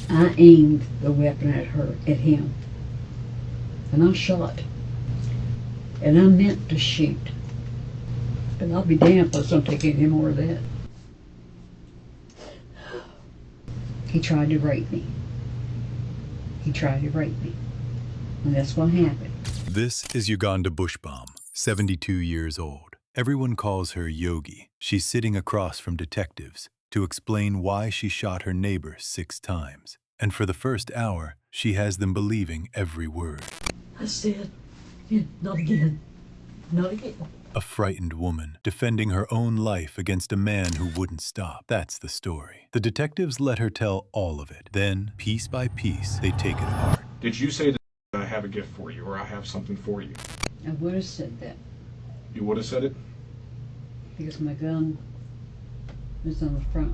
I aimed the weapon at him, and I shot. And I meant to shoot. But I'll be damned if I don't take any more of that. He tried to rape me. He tried to rape me. And that's what happened. This is Yogi Buschbaum, 72 years old. Everyone calls her Yogi. She's sitting across from detectives to explain why she shot her neighbor 6 times. And for the first hour, she has them believing every word. I said, not again. Not again. A frightened woman defending her own life against a man who wouldn't stop. That's the story. The detectives let her tell all of it. Then, piece by piece, they take it apart. Did you say that I have a gift for you, or I have something for you? I would have said that You would have said it? because my gun was on the front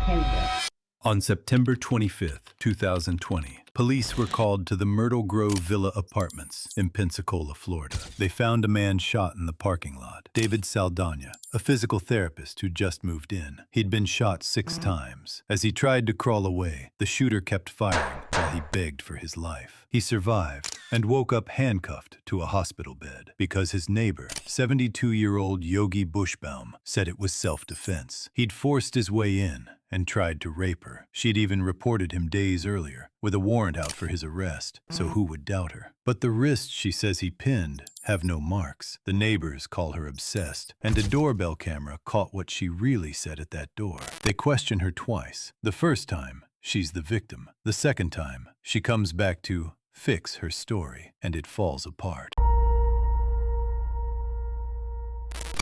patio. On September 25th, 2020, police were called to the Myrtle Grove Villa Apartments in Pensacola, Florida. They found a man shot in the parking lot. David Saldana, a physical therapist who just moved in. He'd been shot 6 times. As he tried to crawl away, the shooter kept firing while he begged for his life. He survived and woke up handcuffed to a hospital bed because his neighbor, 72-year-old Yogi Buschbaum, said it was self-defense. He'd forced his way in and tried to rape her. She'd even reported him days earlier, with a warrant out for his arrest, so who would doubt her? But the wrists she says he pinned have no marks. The neighbors call her obsessed, and a doorbell camera caught what she really said at that door. They question her twice. The first time, she's the victim. The second time, she comes back to fix her story, and it falls apart.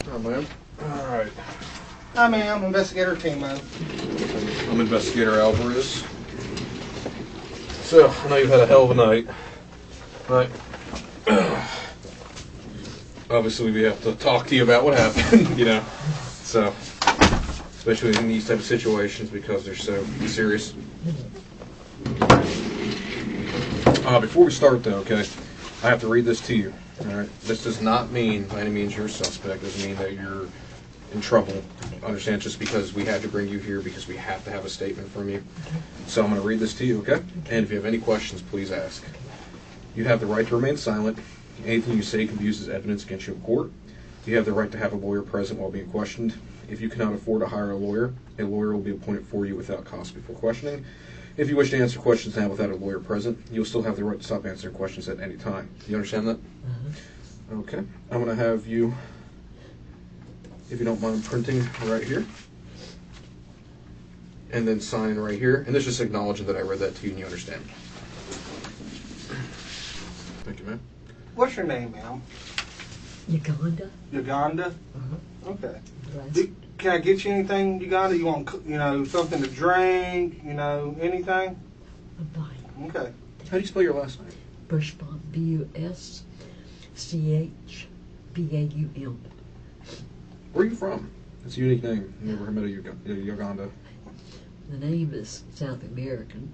Oh, ma'am. All right. Hi, ma'am. Investigator Timo. I'm Investigator Alvarez. So, I know you've had a hell of a night. Right? Obviously, we have to talk to you about what happened, you know. So, especially in these type of situations because they're so serious. Before we start, though, okay, I have to read this to you. All right? This does not mean, by any means, you're a suspect. It doesn't mean that you're in trouble. Understand, just because we had to bring you here because we have to have a statement from you. So I'm going to read this to you, okay? And if you have any questions, please ask. You have the right to remain silent. Anything you say can be used as evidence against you in court. You have the right to have a lawyer present while being questioned. If you cannot afford to hire a lawyer will be appointed for you without cost before questioning. If you wish to answer questions now without a lawyer present, you'll still have the right to stop answering questions at any time. You understand that? Okay. I'm going to have you, if you don't mind, printing right here. And then signing right here. And this just acknowledging that I read that to you and you understand. Thank you, ma'am. What's your name, ma'am? Uganda? Uganda? Okay. Right. Can I get you anything, Uganda? You want, something to drink? Anything? I'm fine. Okay. How do you spell your last name? Buschbaum, Buschbaum. Where are you from? It's a unique name. I've never heard of Yagaunda. The name is South American,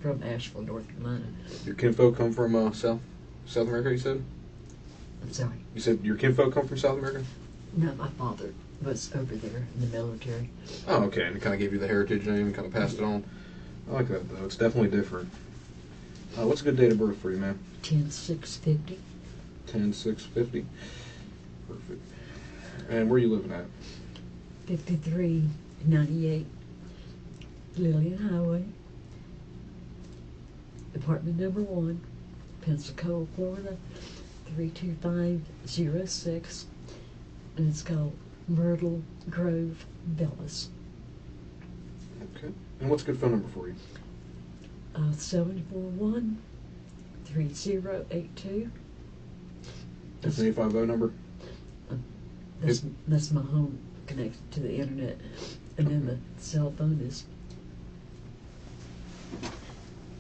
from Asheville, North Carolina. Your kinfolk come from South America, you said? I'm sorry. You said your kinfolk come from South America? No, my father was over there in the military. Oh, okay. And it kind of gave you the heritage name and kind of passed it on. I like that, though. It's definitely different. What's a good date of birth for you, ma'am? 10/6/50. 10/6/50. Perfect. And where are you living at? 5398 Lillian Highway, apartment number 1, Pensacola, Florida, 32506, and it's called Myrtle Grove Villas. Okay. And what's a good phone number for you? 741-3082. That's an 850 number? That's my home connected to the internet. And then the cell phone is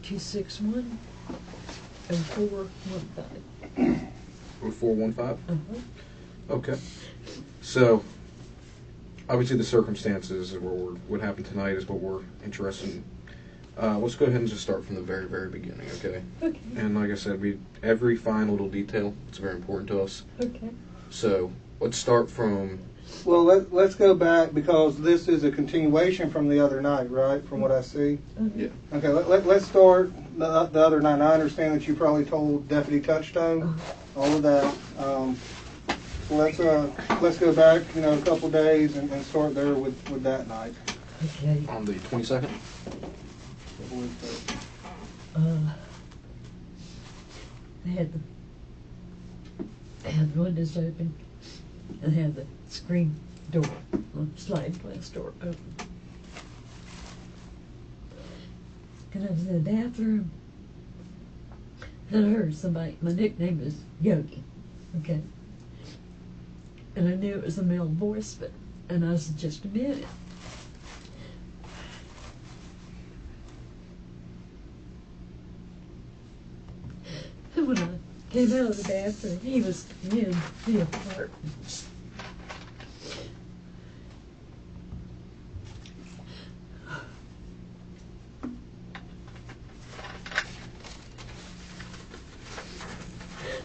261-0415. 0415? Okay. So, obviously the circumstances of what happened tonight is what we're interested in. Let's go ahead and just start from the very, very beginning, okay? Okay. And like I said, every fine little detail, it's very important to us. Okay. So, Let's start from. Well, let's go back because this is a continuation from the other night, right? From what I see. Yeah. Okay, let's start the other night. I understand that you probably told Deputy Touchstone all of that. Let's go back, a couple days and start there with that night. Okay. On the 22nd? They had the windows open and had the screen door, sliding glass door open. And I was in the bathroom and I heard somebody, my nickname is Yogi, okay? And I knew it was a male voice, and I said, just a minute. And when I came out of the bathroom, he was in the apartment.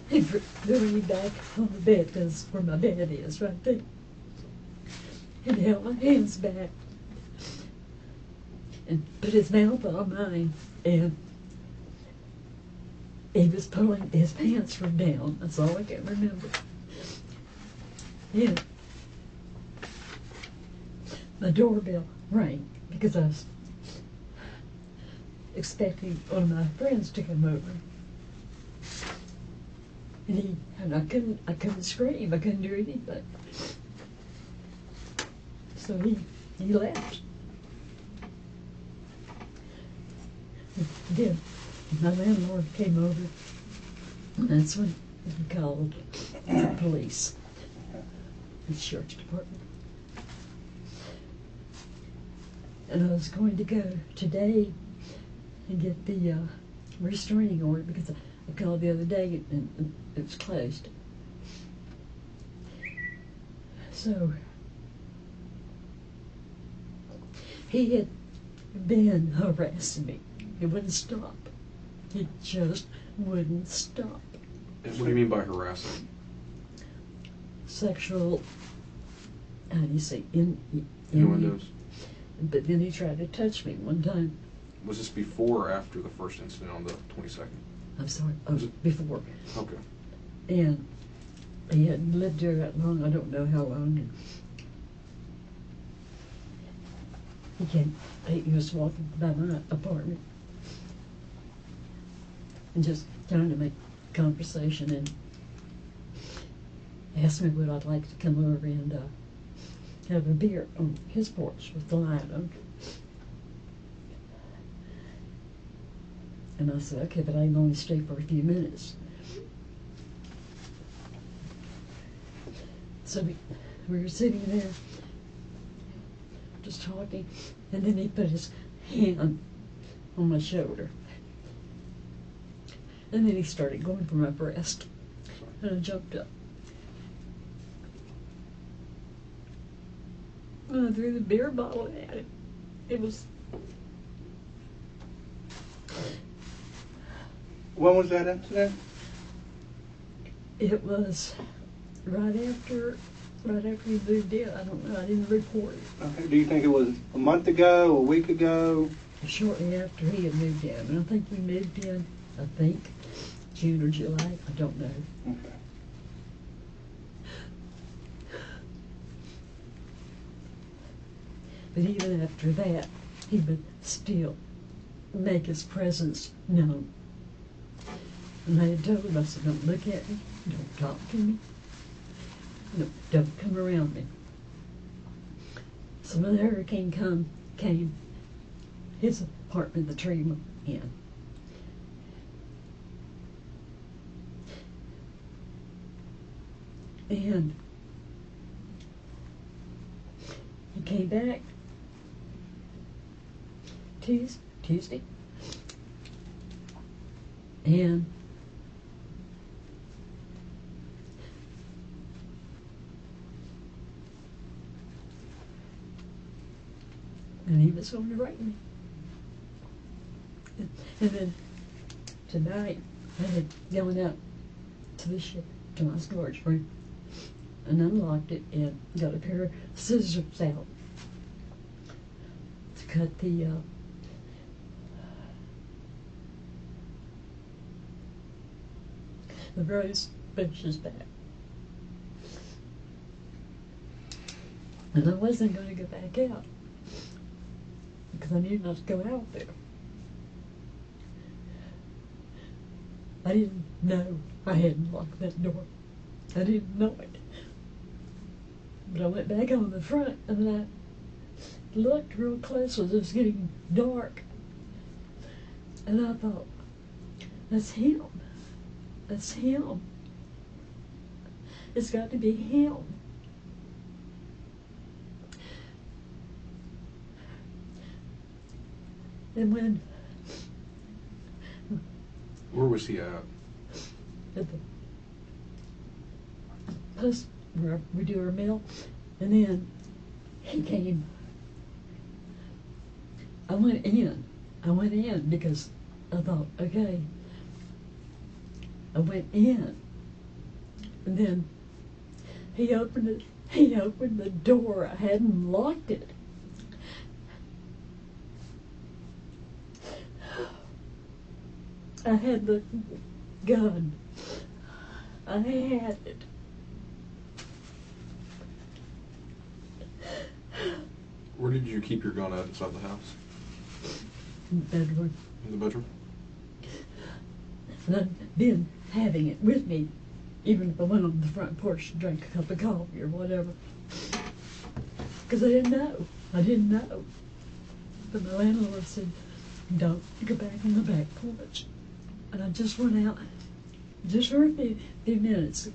He threw me back on the bed, that's where my bed is, right there. And held my hands back and put his mouth on mine, and he was pulling his pants from down. That's all I can remember. Yeah. My doorbell rang because I was expecting one of my friends to come over. And I couldn't scream. I couldn't do anything. So he left. Then my landlord came over, and that's when he called the police, the sheriff's department. And I was going to go today and get the restraining order because I called the other day and it was closed. So he had been harassing me. He wouldn't stop. He just wouldn't stop. What do you mean by harassing? Sexual, how do you say, Innuendos? But then he tried to touch me one time. Was this before or after the first incident on the 22nd? I'm sorry, before. Okay. And he hadn't lived there that long, I don't know how long. And he was walking by my apartment and just trying to make conversation and asked me would I'd like to come over and have a beer on his porch with the light on. And I said, okay, but I can only stay for a few minutes. So we were sitting there just talking, and then he put his hand on my shoulder. And then he started going for my breast, and I jumped up. And I threw the beer bottle at him. It was... When was that incident? It was right after he moved in. I don't know, I didn't report it. Okay. Do you think it was a month ago, a week ago? Shortly after he had moved in. And I think we moved in, June or July. I don't know. Okay. But even after that, he would still make his presence known. And I had told him, I said, don't look at me, don't talk to me, no, don't come around me. So when the hurricane came, his apartment, the tree went in. And he came back Tuesday, and he was going to write me. And then tonight, I had gone out to the ship, to my storage room, and unlocked it and got a pair of scissors out to cut the rose bushes back. And I wasn't going to go back out because I knew not to go out there. I didn't know I hadn't locked that door. I didn't know it. But I went back on the front and then I looked real close as it was getting dark. And I thought, that's him. That's him. It's got to be him. And when Where was he at? at the post where we do our mail, and then he came. I went in because I thought, okay. I went in, and then he opened it. He opened the door. I hadn't locked it. I had the gun. I had it. Where did you keep your gun at inside the house? In the bedroom. In the bedroom? And I'd been having it with me, even if I went on the front porch and drank a cup of coffee or whatever. Because I didn't know. I didn't know. But my landlord said, don't go back in the back porch. And I just went out, just for a few minutes.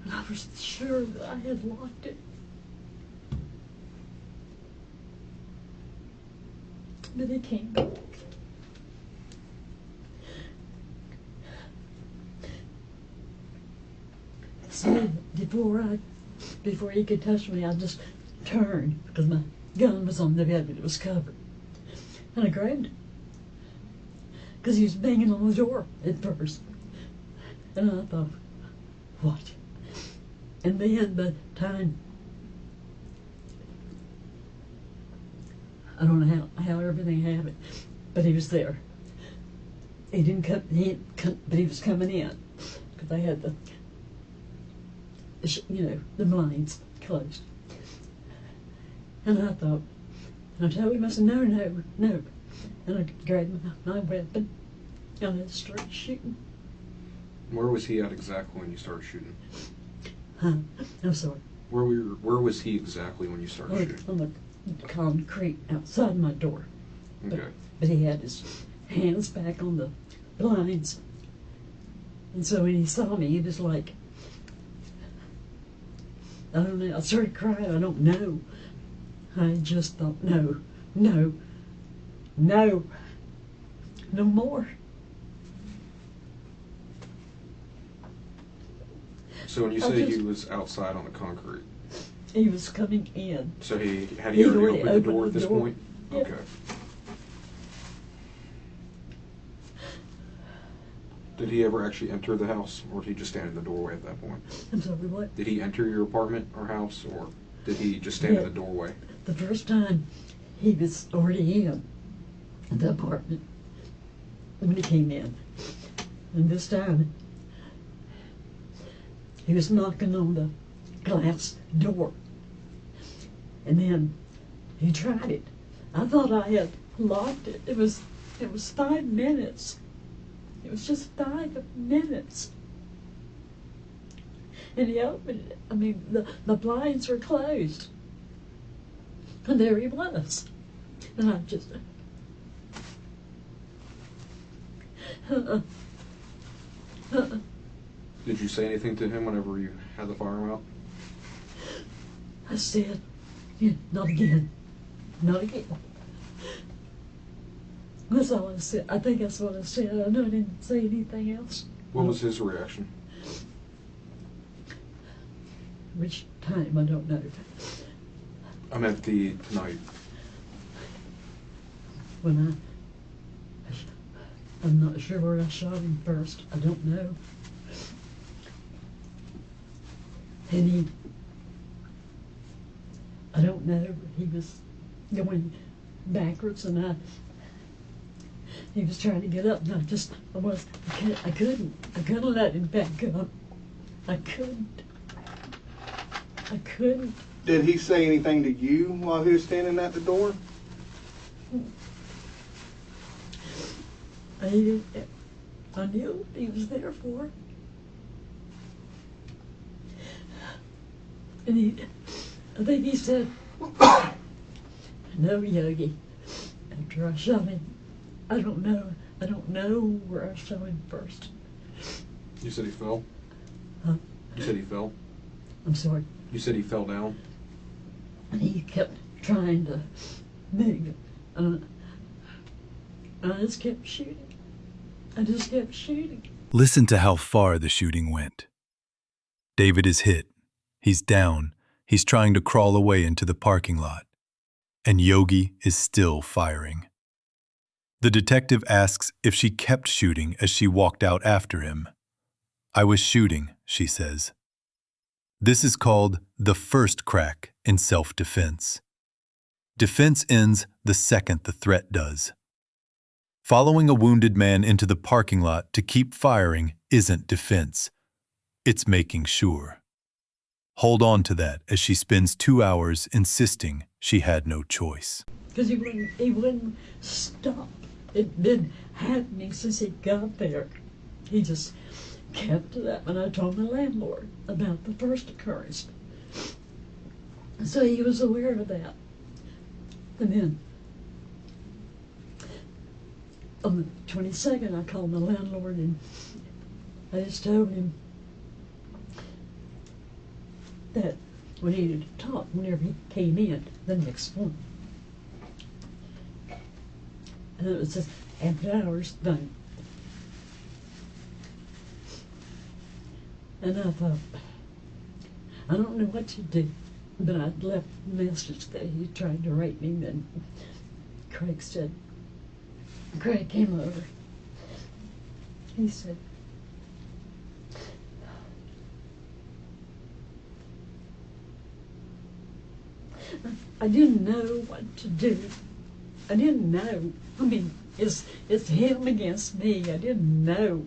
And I was sure that I had locked it. But he came back. So before he could touch me, I just turned because my gun was on the bed, but it was covered. And I grabbed it because he was banging on the door at first. And I thought, what? And then by the time, I don't know how everything happened, but he was there. He didn't come, but he was coming in because I had the blinds closed. And I thought, and I told him, I said, no. And I grabbed my weapon and I started shooting. Where was he at exactly when you started shooting? Huh? I'm sorry. Where was he exactly when you started shooting? On the concrete outside my door. Okay. But he had his hands back on the blinds. And so when he saw me, he was like, I don't know, I started crying, I don't know. I just thought, no more. So when you say he was outside on the concrete, he was coming in. so had he already opened the door at this point? Yeah. Okay. Did he ever actually enter the house, or did he just stand in the doorway at that point? I'm sorry, what? Did he enter your apartment or house, or did he just stand in the doorway? The first time he was already in the apartment when he came in. And this time he was knocking on the glass door. And then he tried it. I thought I had locked it. It was 5 minutes. It was just 5 minutes. And he opened it. I mean, the blinds were closed. And there he was. And I just... Did you say anything to him whenever you had the firearm out? I said, yeah, not again. Not again. That's all I said. I think that's what I said. I know I didn't say anything else. What was his reaction? Which time, I don't know. I meant tonight. When I'm not sure where I shot him first. I don't know. And I don't know, he was going backwards, and he was trying to get up, and I couldn't let him back up. I couldn't. Did he say anything to you while he was standing at the door? I knew what he was there for. And I think he said, "No, Yogi." After I shot him, I don't know where I shot him first. You said he fell? Huh? You said he fell? I'm sorry. You said he fell down? And he kept trying to move. I just kept shooting. Listen to how far the shooting went. David is hit. He's down. He's trying to crawl away into the parking lot. And Yogi is still firing. The detective asks if she kept shooting as she walked out after him. "I was shooting," she says. This is called the first crack in self-defense. Defense ends the second the threat does. Following a wounded man into the parking lot to keep firing isn't defense. It's making sure. Hold on to that as she spends 2 hours insisting she had no choice. Because he wouldn't stop. It'd been happening since he got there. He just kept it up, and I told my landlord about the first occurrence. So he was aware of that. And then on the 22nd, I called my landlord, and I just told him that we needed to talk whenever he came in the next morning. And it was just after hours done. And I thought, I don't know what to do, but I'd left a message that he tried to rape me, and Craig came over. He said, I didn't know what to do. I didn't know. I mean, it's him against me. I didn't know.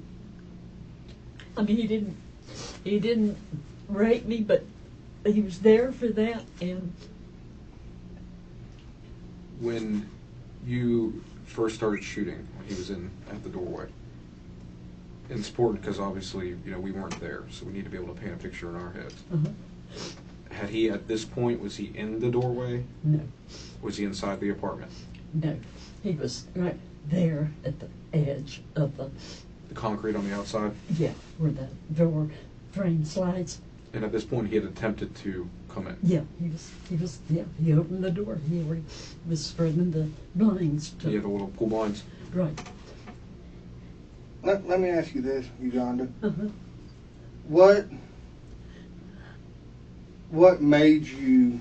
I mean, he didn't rape me, but he was there for that. And when you first started shooting, when he was at the doorway, and it's important because obviously, we weren't there, so we need to be able to paint a picture in our heads. Had he, at this point, was he in the doorway? No. Was he inside the apartment? No. He was right there at the edge of the concrete on the outside? Yeah, where the door frame slides. And at this point, he had attempted to come in? Yeah, he opened the door. He was spreading the blinds. He had the little pull blinds? Right. Let me ask you this, Yagaunda. What made you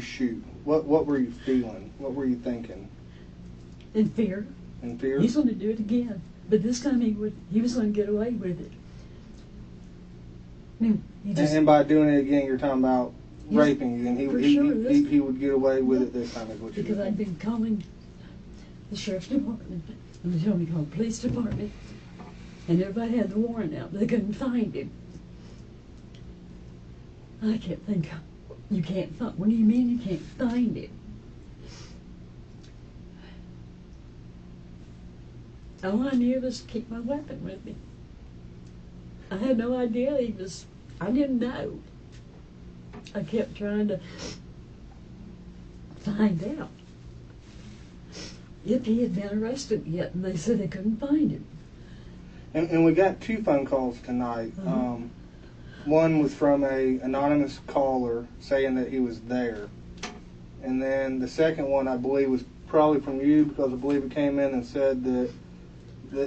shoot? What were you feeling? What were you thinking? In fear. In fear? He's going to do it again, but this time he was going to get away with it. And by doing it again, you're talking about raping you, and he would get away with it this time, is what you're Because I've been calling the sheriff's department, and they told me to call the police department, and everybody had the warrant out, but they couldn't find him. I kept thinking, you can't find, what do you mean you can't find him? All I knew was to keep my weapon with me. I had no idea I didn't know. I kept trying to find out if he had been arrested yet, and they said they couldn't find him. And we got 2 phone calls tonight. One was from a anonymous caller saying that he was there. And then the second one, I believe, was probably from you, because I believe it came in and said that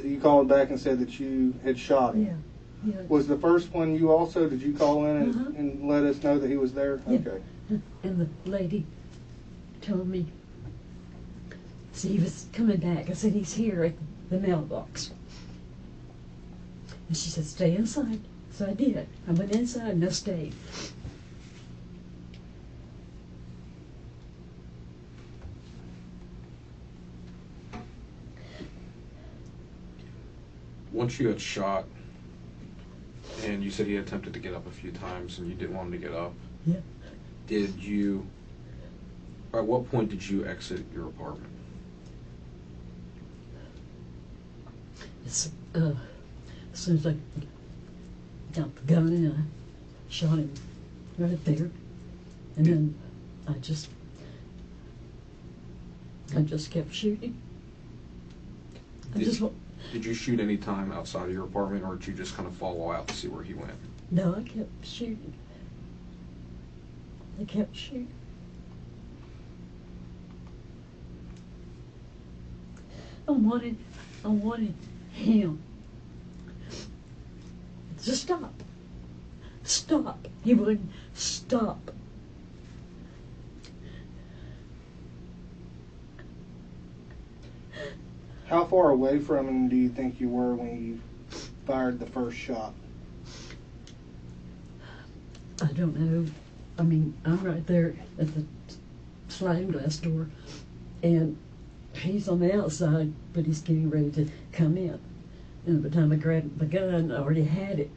you called back and said that you had shot him. Yeah. Was the first one you also? Did you call in and let us know that he was there? Yeah. Okay. And the lady told me, see, he was coming back. I said, he's here at the mailbox. And she said, stay inside. So I did. I went inside and I stayed. Once you had shot, and you said he attempted to get up a few times and you didn't want him to get up, Yeah. did you, at what point did you exit your apartment? As soon as I got the gun and I shot him right there. And then I just kept shooting. Did you shoot any time outside of your apartment, or did you just kind of follow out to see where he went? No, I kept shooting. I kept shooting. I wanted him to stop. Stop. He wouldn't stop. How far away from him do you think you were when you fired the first shot? I don't know. I mean, I'm right there at the sliding glass door, and he's on the outside, but he's getting ready to come in. And by the time I grabbed the gun, I already had it,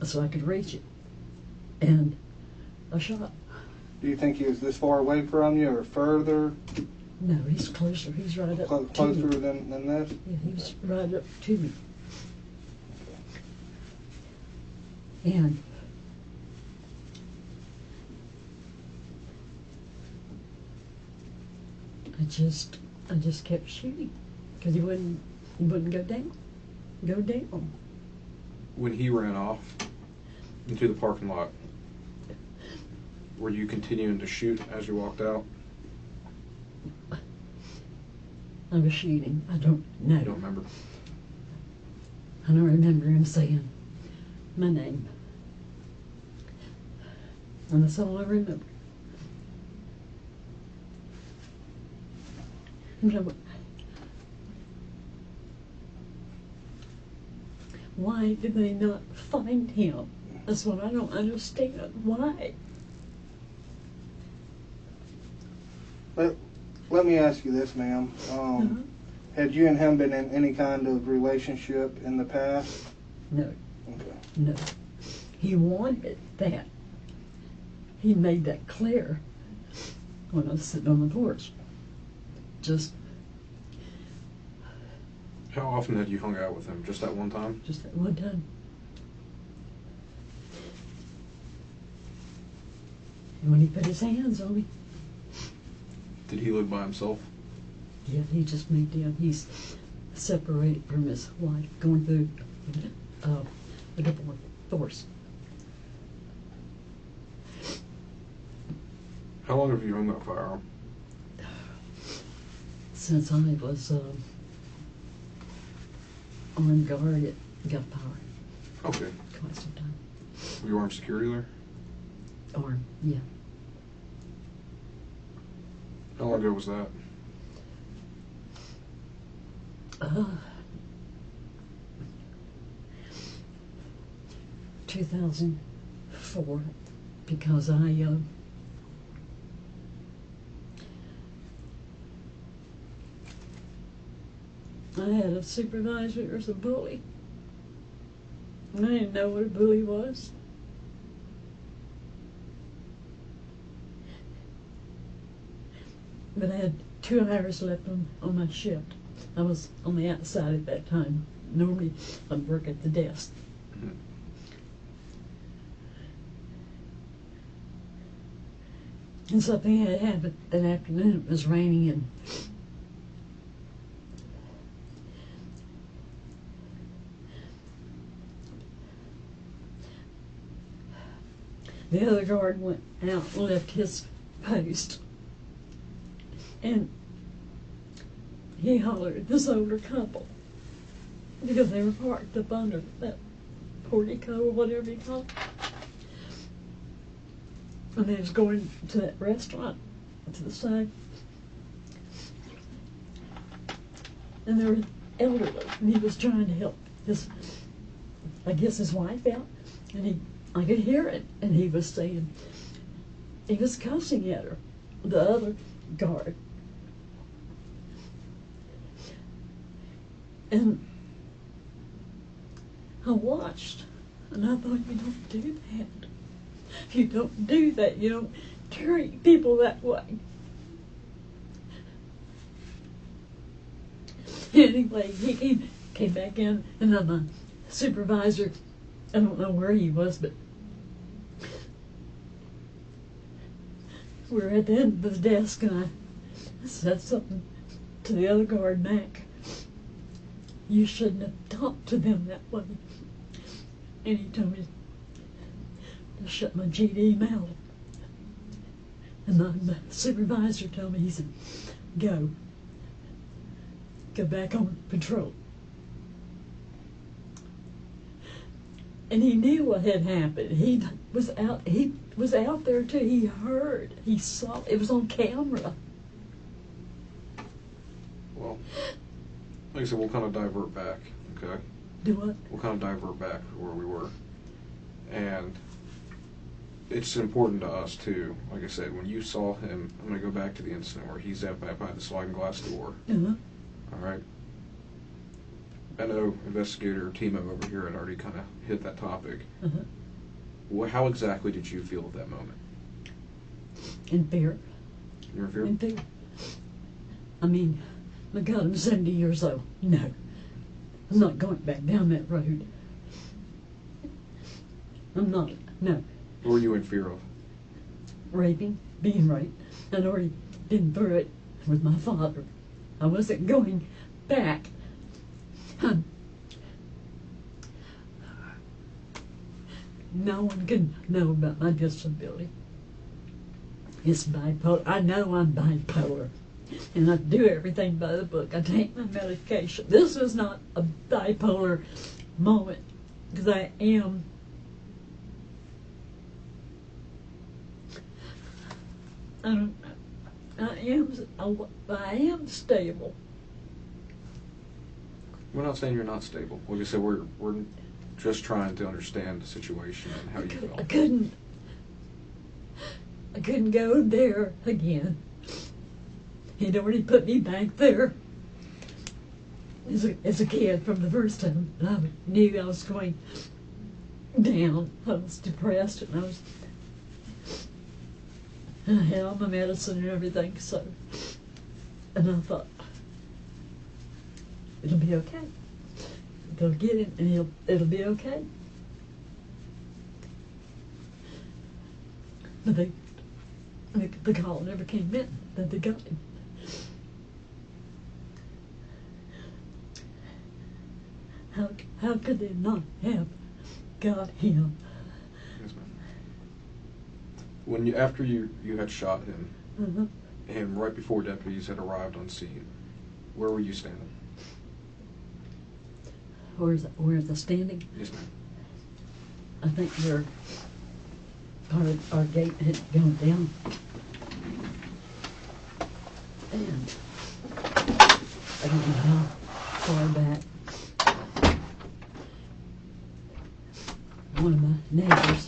so I could reach it. And I shot. Do you think he was this far away from you or further? No, he's closer. He's right up to me. Closer than this? Yeah, he was right up to me. And I just kept shooting because he wouldn't go down. When he ran off into the parking lot, were you continuing to shoot as you walked out? I was shooting. I don't know. You don't remember? I don't remember him saying my name. And that's all I remember. Why did they not find him? That's what I don't understand. Why? Let me ask you this, ma'am. Had you and him been in any kind of relationship in the past? No. Okay. No. He wanted that. He made that clear when I was sitting on the porch. Just How often had you hung out with him? Just that one time? that one time. And when he put his hands on me, Did he live by himself? yeah, he just moved in. He's separated from his wife, going through a divorce. How long have you owned that firearm? Since I was on guard at Gunpower, Okay. quite some time. Were you armed security there? Arm, yeah. How long ago was that? 2004, because I had a supervisor who was a bully. And I didn't know what a bully was. But I had 2 hours left on my shift. I was on the outside at that time. Normally, I'd work at the desk. Mhm. And something had happened that afternoon. It was raining, and the other guard went out and left his post. And he hollered at this older couple because they were parked up under that portico or whatever you call it. And they was going to that restaurant to the side. And they were elderly, and he was trying to help his wife out. And I could hear it, and he was cussing at her, the other guard. And I watched, and I thought, you don't do that. You don't do that. You don't treat people that way. Anyway, he came back in, and then the supervisor, I don't know where he was, but we were at the end of the desk, and I said something to the other guard, Mac. You shouldn't have talked to them that way. And he told me to shut my GD mouth. And the supervisor told me, he said, go back on patrol. And he knew what had happened. He was out there too. He heard, he saw, it was on camera. Well, like I said, we'll kind of divert back, okay? Do what? We'll kind of divert back to where we were. And it's important to us, too. Like I said, when you saw him, I'm going to go back to the incident where he's out back by the sliding glass door. Uh-huh. All right? I know investigator Timo over here had already kind of hit that topic. Uh-huh. How exactly did you feel at that moment? In fear. You were in fear? In fear. I mean, my God, I'm 70 years old. No. I'm not going back down that road. I'm not. No. What were you in fear of? Raping, being raped. I'd already been through it with my father. I wasn't going back. No one can know about my disability. It's bipolar. I know I'm bipolar. And I do everything by the book. I take my medication. This is not a bipolar moment, because I am. I am stable. We're not saying you're not stable. Like I said, we're just trying to understand the situation and how you felt. I couldn't go there again. He'd already put me back there as a kid from the first time. And I knew I was going down. I was depressed, and I had all my medicine and everything, so, and I thought, it'll be okay. They'll get it, and it'll be okay. But the call never came in that they got him. How could they not have got him? Yes, ma'am. After you had shot him, Uh-huh. and right before deputies had arrived on scene, where were you standing? Where's the standing? Yes, ma'am. I think where our gate had gone down. And I don't know how far back. One of my neighbors,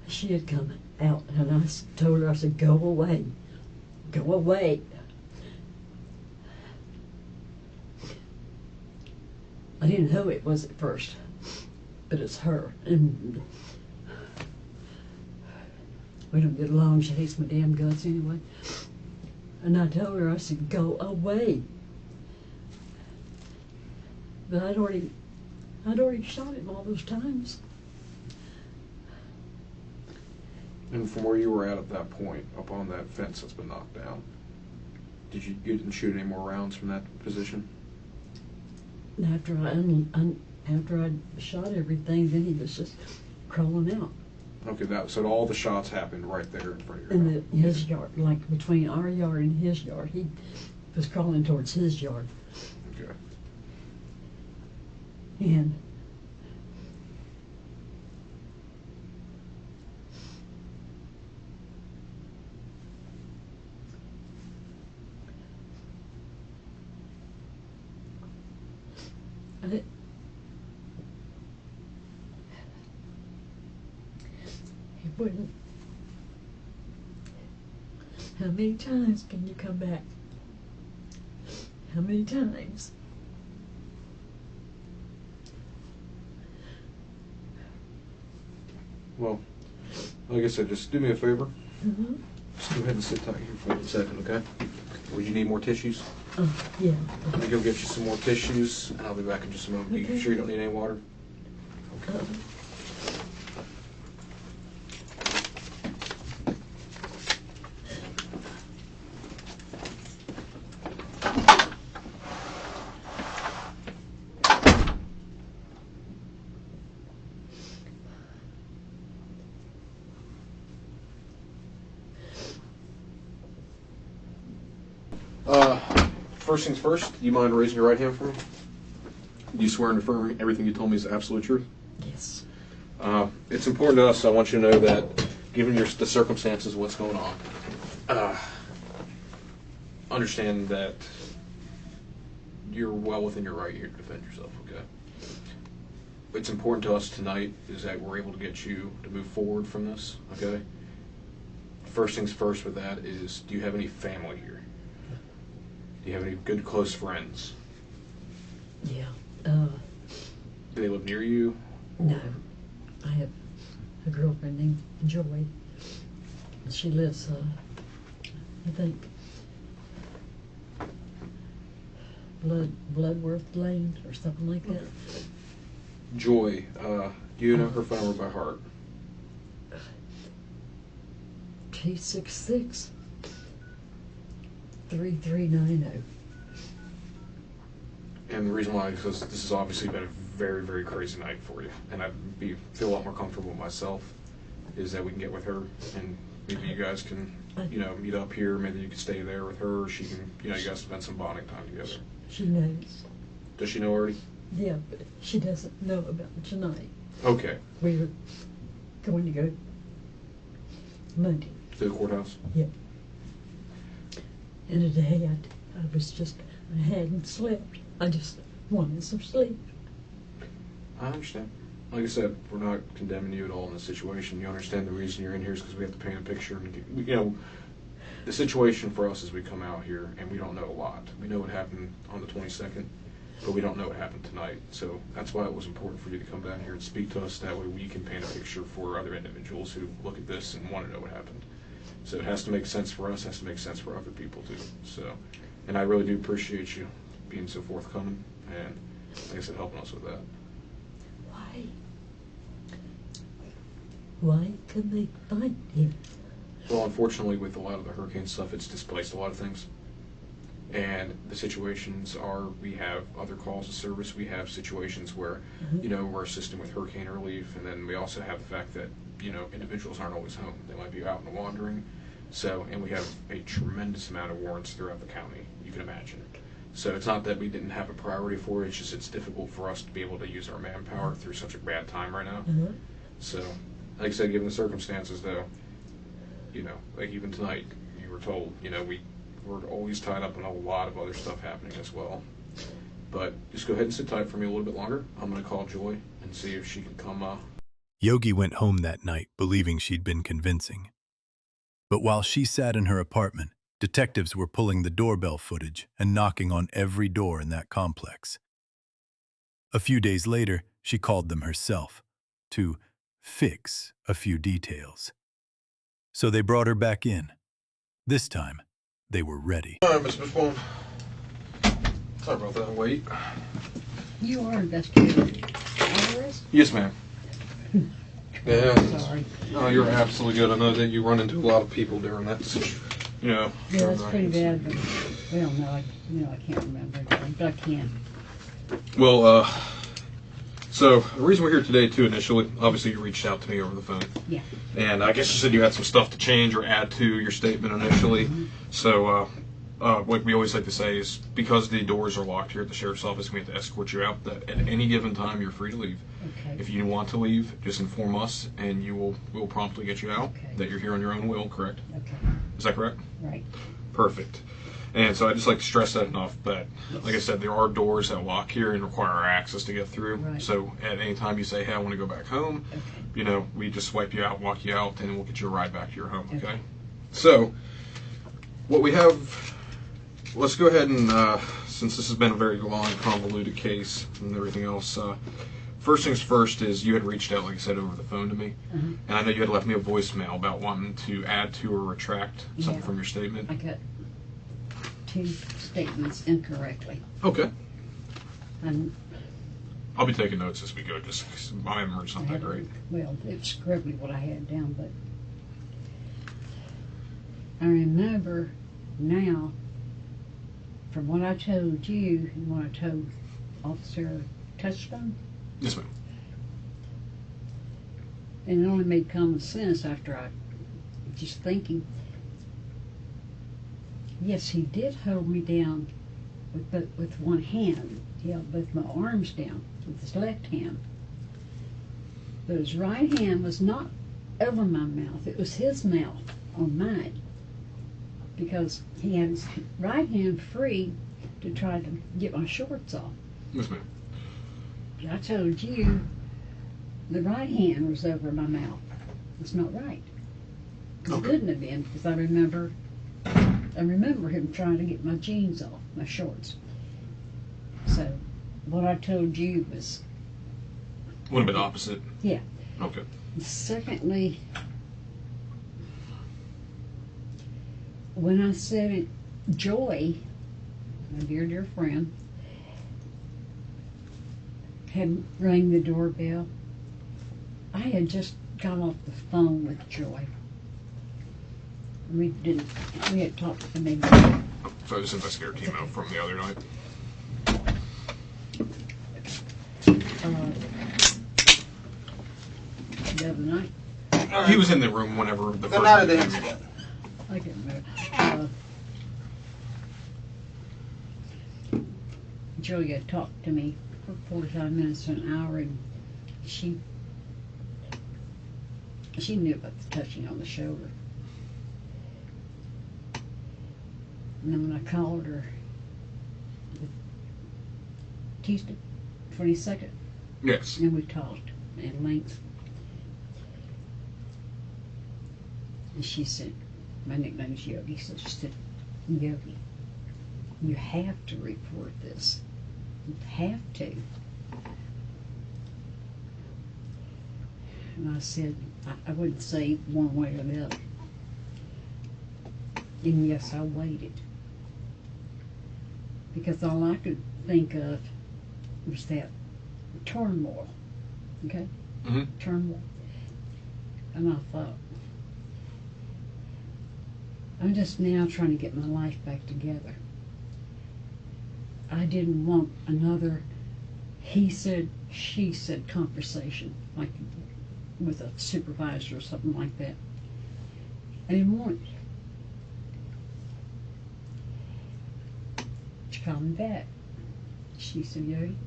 she had come out, and I told her, I said, go away. Go away. I didn't know who it was at first, but it's her. And we don't get along. She hates my damn guts anyway. And I told her, I said, go away. But I'd already shot him all those times. And from where you were at that point, up on that fence that's been knocked down, you didn't shoot any more rounds from that position? And after I shot everything, then he was just crawling out. Okay, so all the shots happened right there in front of your house. In his yard, like between our yard and his yard. He was crawling towards his yard. Okay. And wouldn't. How many times can you come back? How many times? Well, like I said, just do me a favor. Mm-hmm. Just go ahead and sit tight here for 1 second, okay? Would you need more tissues? Yeah. Let me go get you some more tissues, and I'll be back in just a moment. Okay. You sure you don't need any water? Okay. First things first, do you mind raising your right hand for me? Do you swear and affirm everything you told me is the absolute truth? Yes. It's important to us, so I want you to know that, given the circumstances of what's going on, understand that you're well within your right here to defend yourself, okay? What's important to us tonight is that we're able to get you to move forward from this, okay? First things first with that is, do you have any family here? Do you have any good close friends? Yeah. Do they live near you? No. I have a girlfriend named Joy. She lives, I think, Bloodworth Lane or something like that. Joy, do you know her phone number by heart? 266 3390. And the reason why is because this has obviously been a very, very crazy night for you. And I'd feel a lot more comfortable with myself is that we can get with her and maybe you guys can, meet up here. Maybe you can stay there with her. Or she can, you guys spend some bonding time together. She knows. Does she know already? Yeah, but she doesn't know about tonight. Okay. We were going to go Monday. To the courthouse? Yeah. And today I hadn't slept. I just wanted some sleep. I understand. Like I said, we're not condemning you at all in this situation. You understand the reason you're in here is because we have to paint a picture. And the situation for us is we come out here and we don't know a lot. We know what happened on the 22nd, but we don't know what happened tonight. So that's why it was important for you to come down here and speak to us. That way we can paint a picture for other individuals who look at this and want to know what happened. So it has to make sense for us, has to make sense for other people too. So, and I really do appreciate you being so forthcoming and, like I said, helping us with that. Why couldn't they find him? Well, unfortunately, with a lot of the hurricane stuff, it's displaced a lot of things. And the situations are, we have other calls of service. We have situations where, we're assisting with hurricane relief. And then we also have the fact that, individuals aren't always home. They might be out and wandering. So, and we have a tremendous amount of warrants throughout the county, you can imagine. So it's not that we didn't have a priority for it, it's just it's difficult for us to be able to use our manpower through such a bad time right now. So, like I said, given the circumstances though, like even tonight, you were told, we're always tied up in a lot of other stuff happening as well. But just go ahead and sit tight for me a little bit longer. I'm going to call Joy and see if she can come. Yogi went home that night believing she'd been convincing. But while she sat in her apartment, detectives were pulling the doorbell footage and knocking on every door in that complex. A few days later, she called them herself to fix a few details. So they brought her back in. This time, they were ready. All right, Mr. Buschbaum. Sorry about that wait. You are investigating IRS? Yes, ma'am. Yeah. Sorry. No, you're absolutely good. I know that you run into a lot of people during that, Yeah, that's pretty bad, but, well, no, I can't remember everything, but I can. Well, so the reason we're here today, too, initially, obviously you reached out to me over the phone. Yeah. And I guess you said you had some stuff to change or add to your statement initially. So, what we always like to say is because the doors are locked here at the sheriff's office, we have to escort you out. That at any given time, you're free to leave. Okay. If you want to leave, just inform us, and we'll promptly get you out. Okay. That you're here on your own will, correct? Okay. Is that correct? Right. Perfect. And so I just like to stress that enough. But like I said, there are doors that lock here and require access to get through. Right. So at any time you say, "Hey, I want to go back home," Okay. you know, we just swipe you out, walk you out, and we'll get you a ride back to your home. Okay. Okay. So what we have, let's go ahead and since this has been a very long, convoluted case and everything else. First things first is you had reached out, like I said, over the phone to me. And I know you had left me a voicemail about wanting to add to or retract something Yeah. from your statement. I got 2 statements incorrectly. Okay. And I'll be taking notes as we go, just 'cause my memory's not that great. Well, it's scribbly what I had down, but I remember now from what I told you and what I told Officer Touchstone, Yes, ma'am. and it only made common sense after I just thinking. Yes, he did hold me down with one hand. He held both my arms down with his left hand. But his right hand was not over my mouth. It was his mouth on mine. Because he had his right hand free to try to get my shorts off. Yes, ma'am. But I told you the right hand was over my mouth. It's not right. It Okay. couldn't have been because I remember him trying to get my jeans off, my shorts. So what I told you was, A little bit opposite. yeah. Okay. Secondly, when I said it, Joy, my dear friend, had rang the doorbell, I had just got off the phone with Joy. We had talked for maybe, So this investigator came out from the other night. the other night. He was in the room whenever the The first night of the meeting. incident. I can't remember. Joey had talked to me for 45 minutes to an hour, and she knew about the touching on the shoulder. And then when I called her Tuesday, 22nd, Yes. and we talked at length. And she said, my nickname is Yogi, so she said, Yogi, you have to report this. You have to. And I said, I wouldn't say one way or the other. And yes, I waited. Because all I could think of was that turmoil. Okay? Mm-hmm. Turmoil. And I thought, I'm just now trying to get my life back together. I didn't want another he said, she said conversation, like with a supervisor or something like that. I didn't want it. She called me back. She said, Yogi,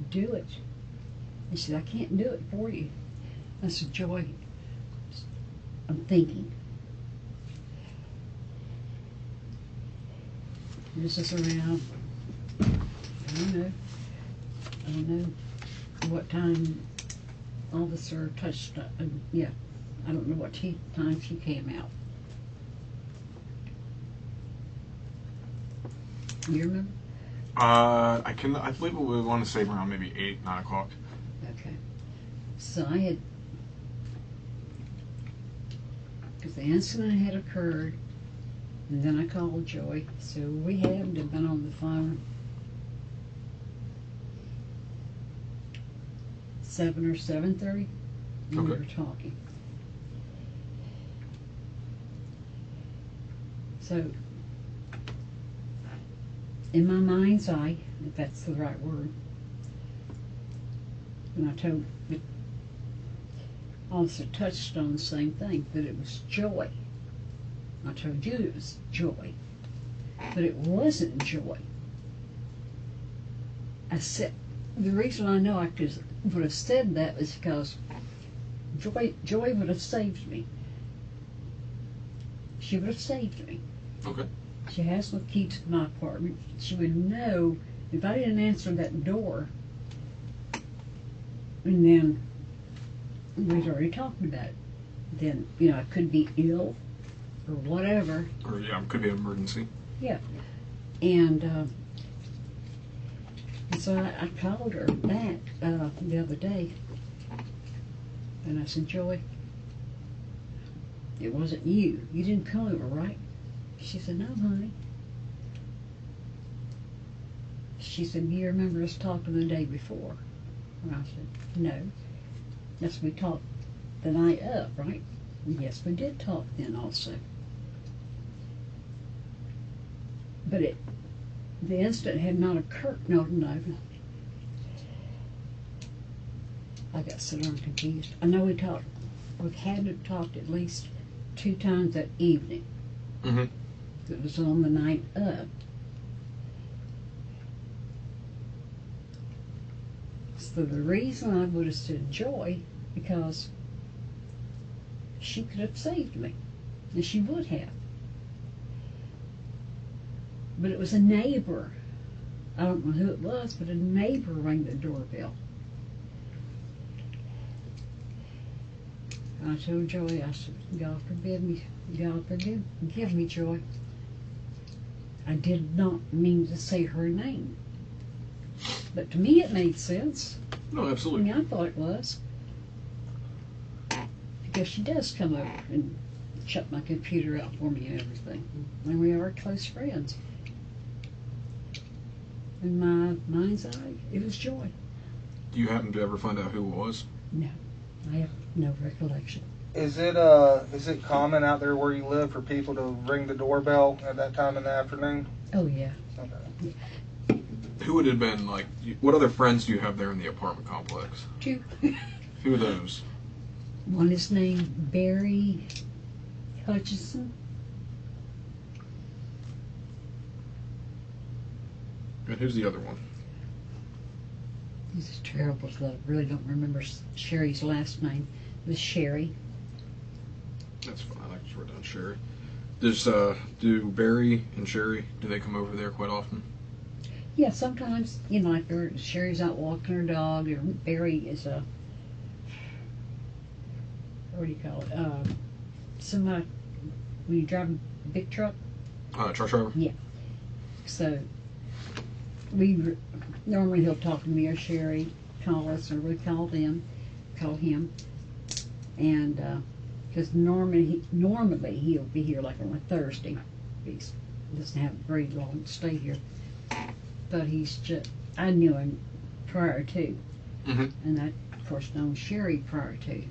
do it. And she said, I can't do it for you. I said, Joy, I'm thinking. This is around, I don't know what time Officer touched, yeah, I don't know what time she came out. You remember? I believe we want to say around maybe 8, 9 o'clock. Okay. So I had, because the incident had occurred, and then I called Joy, so we hadn't have been on the phone 7 or 7:30 when we Okay. were talking. So, in my mind's eye, if that's the right word, and I told the officer touched on the same thing, that it was Joy. I told you it was Joy, but it wasn't Joy. I said, the reason I know I would have said that is because Joy would have saved me. She would have saved me. Okay. She has the key to my apartment. She would know if I didn't answer that door, and then we'd already talked about it. Then, you know, I could be ill or whatever. Or, yeah, it could be an emergency. Yeah. And so I called her back the other day, and I said, Joy, it wasn't you. You didn't come over, right? She said, no, honey. She said, you remember us talking the day before? And I said, no. Yes, we talked the night up, right? Yes, we did talk then also. But the incident had not occurred. No. I got so darn confused. I know we had to talk at least 2 times that evening. Mm-hmm. It was on the night up. So the reason I would have said Joy, because she could have saved me, and she would have. But it was a neighbor. I don't know who it was, but a neighbor rang the doorbell. I told Joy, I said, God forgive me, Joy. I did not mean to say her name. But to me it made sense. No, I absolutely. mean, I thought it was. Because she does come over and shut my computer out for me and everything. And we are close friends. In my mind's eye, it was Joy. Do you happen to ever find out who it was? No, I have no recollection. Is it common out there where you live for people to ring the doorbell at that time in the afternoon? Oh, yeah. Okay. Who would it have been, like, what other friends do you have there in the apartment complex? 2. Who are those? One is named Barry Hutchinson. And who's the other one? This is terrible because I really don't remember Sherry's last name. It was Sherry. That's fine. I just wrote down Sherry. Do Barry and Sherry, do they come over there quite often? Yeah, sometimes, you know, like Sherry's out walking her dog, or Barry is what do you call it? Somebody, when you drive a big truck. Truck driver? Yeah. So, normally he'll talk to me or Sherry, call us, or we call him, and, because normally he'll be here like on a Thursday. He doesn't have very long to stay here. But I knew him prior to. Mm-hmm. And I, of course, known Sherry prior to.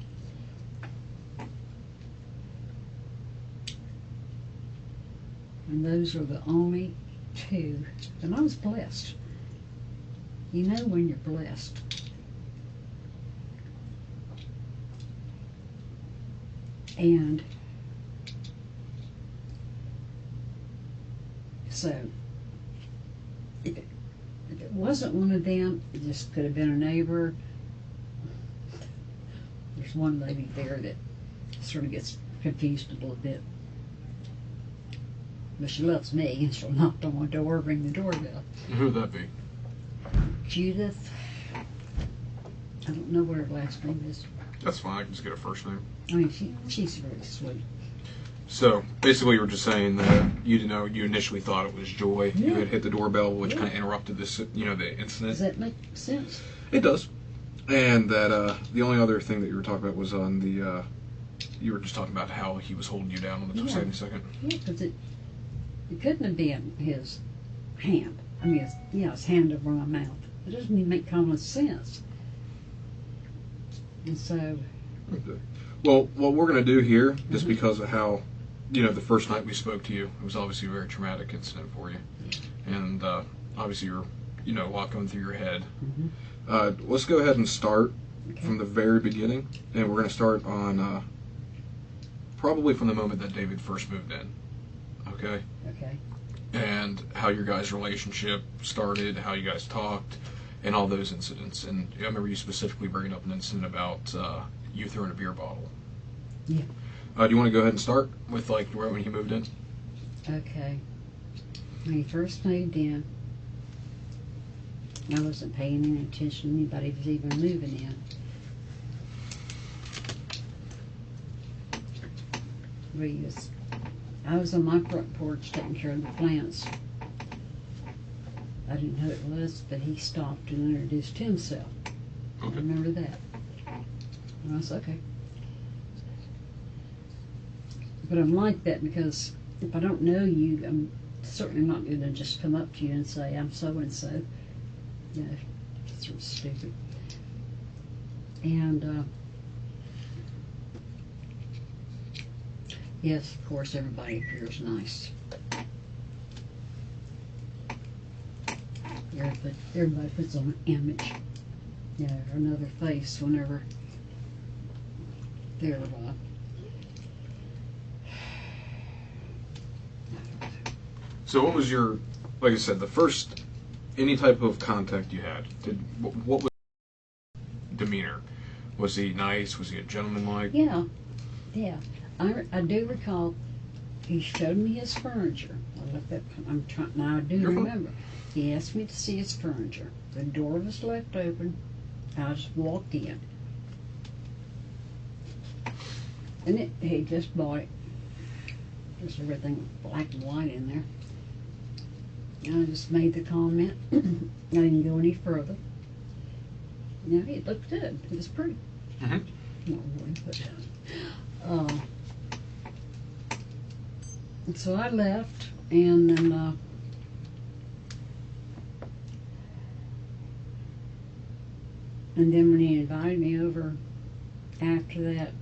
And those are the only 2. And I was blessed. You know when you're blessed. And so, if it wasn't one of them, it just could have been a neighbor. There's one lady there that sort of gets confused a little bit. But she loves me, and she'll knock on my door, ring the doorbell. Who would that be? Judith. I don't know what her last name is. That's fine. I can just get a first name. I mean, she's really sweet. So basically, you were just saying that you initially thought it was Joy. Yeah. You had hit the doorbell, which Yeah. kind of interrupted this, the incident. Does that make sense? It does. And that the only other thing that you were talking about was on the. You were just talking about how he was holding you down on the Yeah. 72nd. Yeah, because it couldn't have been his hand. I mean, his hand over my mouth. It doesn't even make common sense. And so, Okay. Well, what we're going to do here, just because of how, the first night we spoke to you, it was obviously a very traumatic incident for you. And obviously you're, a lot going through your head. Let's go ahead and start from the very beginning. And we're going to start on probably from the moment that David first moved in. Okay? okay. And how your guys' relationship started, how you guys talked, and all those incidents. And I remember you specifically bringing up an incident about you throwing a beer bottle. Yeah. Do you want to go ahead and start with right when he moved in? Okay. When he first moved in, I wasn't paying any attention to anybody was even moving in. I was on my front porch taking care of the plants. I didn't know who it was, but he stopped and introduced himself. I remember that. And I was okay. But I'm like that because if I don't know you, I'm certainly not going to just come up to you and say, I'm so-and-so. You know, it's sort of stupid. And, yes, of course, everybody appears nice. Everybody puts on an image, you know, another face whenever they're, So what was your, like I said, the first, any type of contact you had? What was demeanor? Was he nice? Was he a gentleman-like? Yeah. I do recall he showed me his furniture. Now I do remember. He asked me to see his furniture. The door was left open. I just walked in. And he just bought it. Just everything black and white in there. And I just made the comment. I didn't go any further. You know, it looked good. It was pretty. Mm-hmm. Not really, but and so I left, and then when he invited me over after that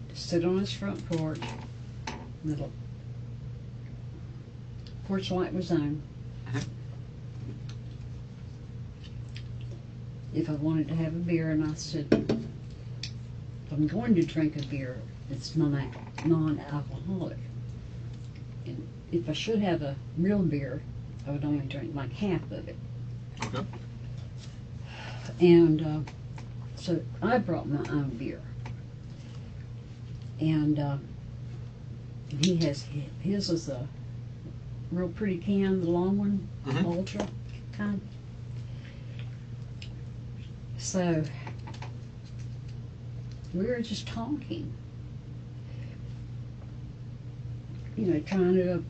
to sit on his front porch, little porch light was on. If I wanted to have a beer, and I said, if I'm going to drink a beer, it's non-alcoholic. And if I should have a real beer, I would only drink like half of it. Okay. And so I brought my own beer. And his is a real pretty can, the long one, ultra kind. So we were just talking, you know, trying to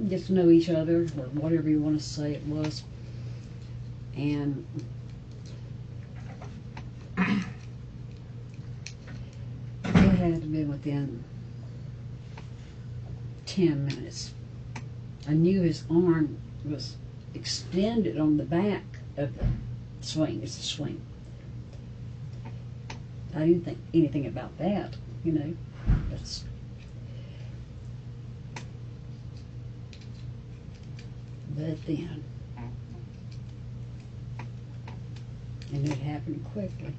get to know each other, or whatever you want to say it was. And it had to be within 10 minutes. I knew his arm was extended on the back of the swing. It's a swing. I didn't think anything about that, you know. But then, and it happened quickly.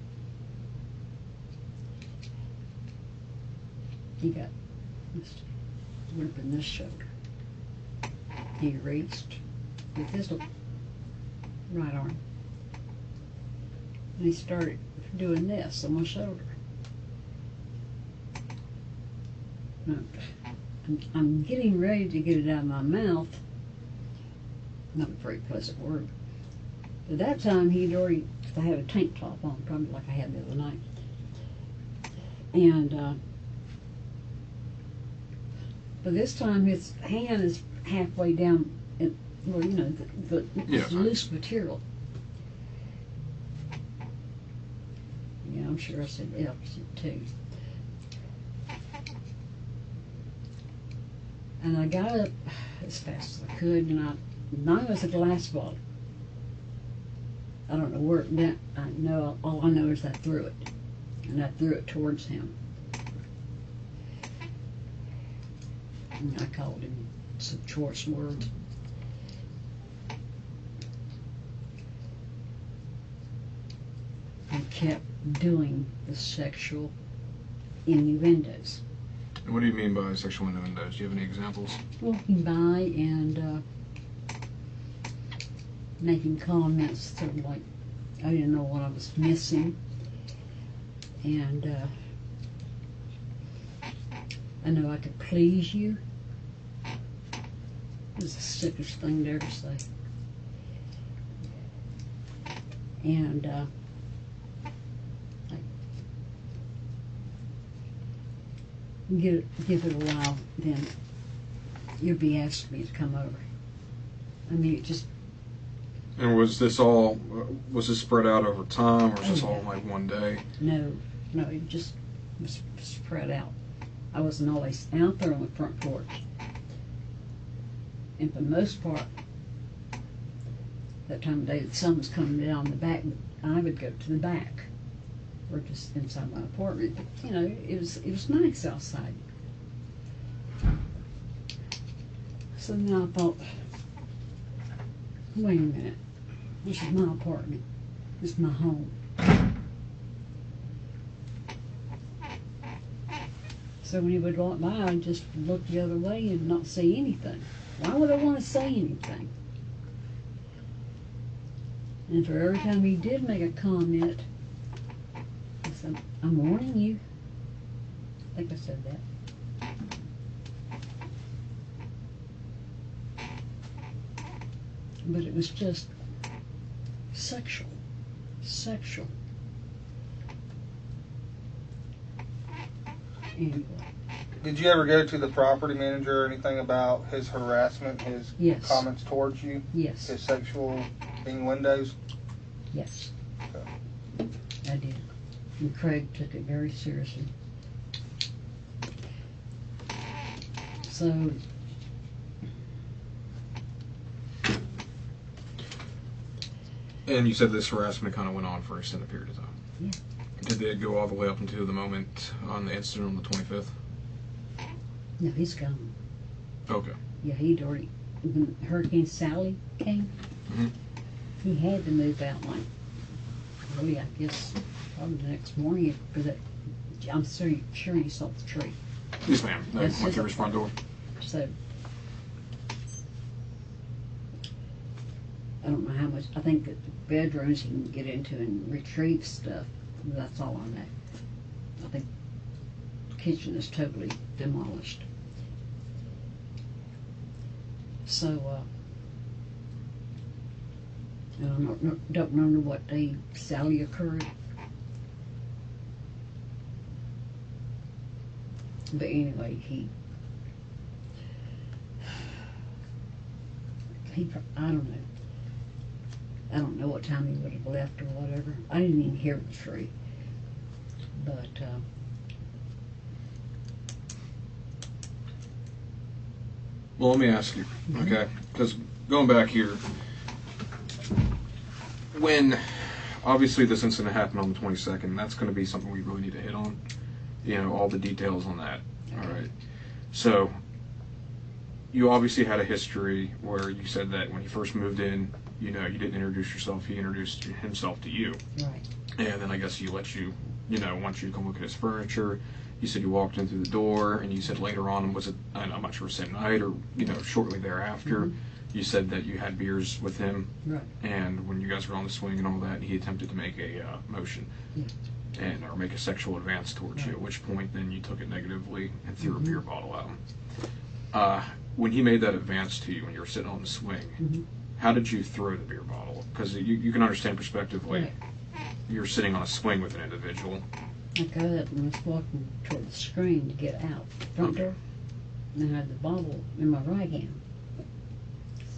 He got this whip in this shoulder. He reached with his right arm, and he started doing this on my shoulder. I'm getting ready to get it out of my mouth. Not a very pleasant word. At that time, he'd already, I had a tank top on, probably like I had the other night. And, but this time his hand is halfway down, well, you know, the loose material. Yeah, I'm sure I said F too. And I got up as fast as I could, and mine was a glass bottle. I don't know where it went. All I know is I threw it, and I threw it towards him. And I called him some choice words. He kept doing the sexual innuendos. And what do you mean by sexual innuendos? Do you have any examples? Walking by and making comments sort of like I didn't know what I was missing, and I know I could please you. It was the sickest thing to ever say. And give it a while, then you'll be asking me to come over. I mean, it just. And was this spread out over time, or was this all like one day? No, it just was spread out. I wasn't always out there on the front porch. And for the most part, that time of day the sun was coming down the back, I would go to the back, or just inside my apartment. But, you know, it was nice outside. So then I thought, wait a minute, this is my apartment, this is my home. So when he would walk by, I'd just look the other way and not say anything. Why would I want to say anything? And for every time he did make a comment, I said, I'm warning you. I think I said that. But it was just sexual. Anyway. Did you ever go to the property manager or anything about his harassment, his Yes. comments towards you, Yes, his sexual innuendos? yes, I did. And Craig took it very seriously. So, And you said this harassment kind of went on for an extended period of time. Yeah. Did it go all the way up until the moment on the incident on the 25th? no, he's gone. Okay. Yeah, he'd already, when Hurricane Sally came, Mhm. he had to move out like, really, I guess, probably the next morning for that. I'm sure you saw the tree. Yes, ma'am. That Yes, went yes. through his front door. So, I don't know how much, I think that the bedrooms you can get into and retrieve stuff. That's all I know. I think the kitchen is totally demolished. So, I don't know what day Sally occurred. But anyway, I don't know. I don't know what time he would have left or whatever. I didn't even hear the tree. But, Well, let me ask you, okay? Because going back here, when obviously this incident happened on the 22nd, that's going to be something we really need to hit on. You know, all the details on that. All right. So, you obviously had a history where you said that when you first moved in, you know, you didn't introduce yourself, he introduced himself to you. right. And then I guess he let you, you know, wants you to come look at his furniture. You said you walked in through the door, and you said later on, was it, I'm not sure, same night or, you know, shortly thereafter, you said that you had beers with him. Right. And when you guys were on the swing and all that, he attempted to make a motion. Yeah. Or make a sexual advance towards you, at which point then you took it negatively and threw a beer bottle at him. When he made that advance to you when you were sitting on the swing, how did you throw the beer bottle? Because you can understand perspectively, Right. you're sitting on a swing with an individual. I got up and was walking toward the screen to get out the front door, and I had the bottle in my right hand.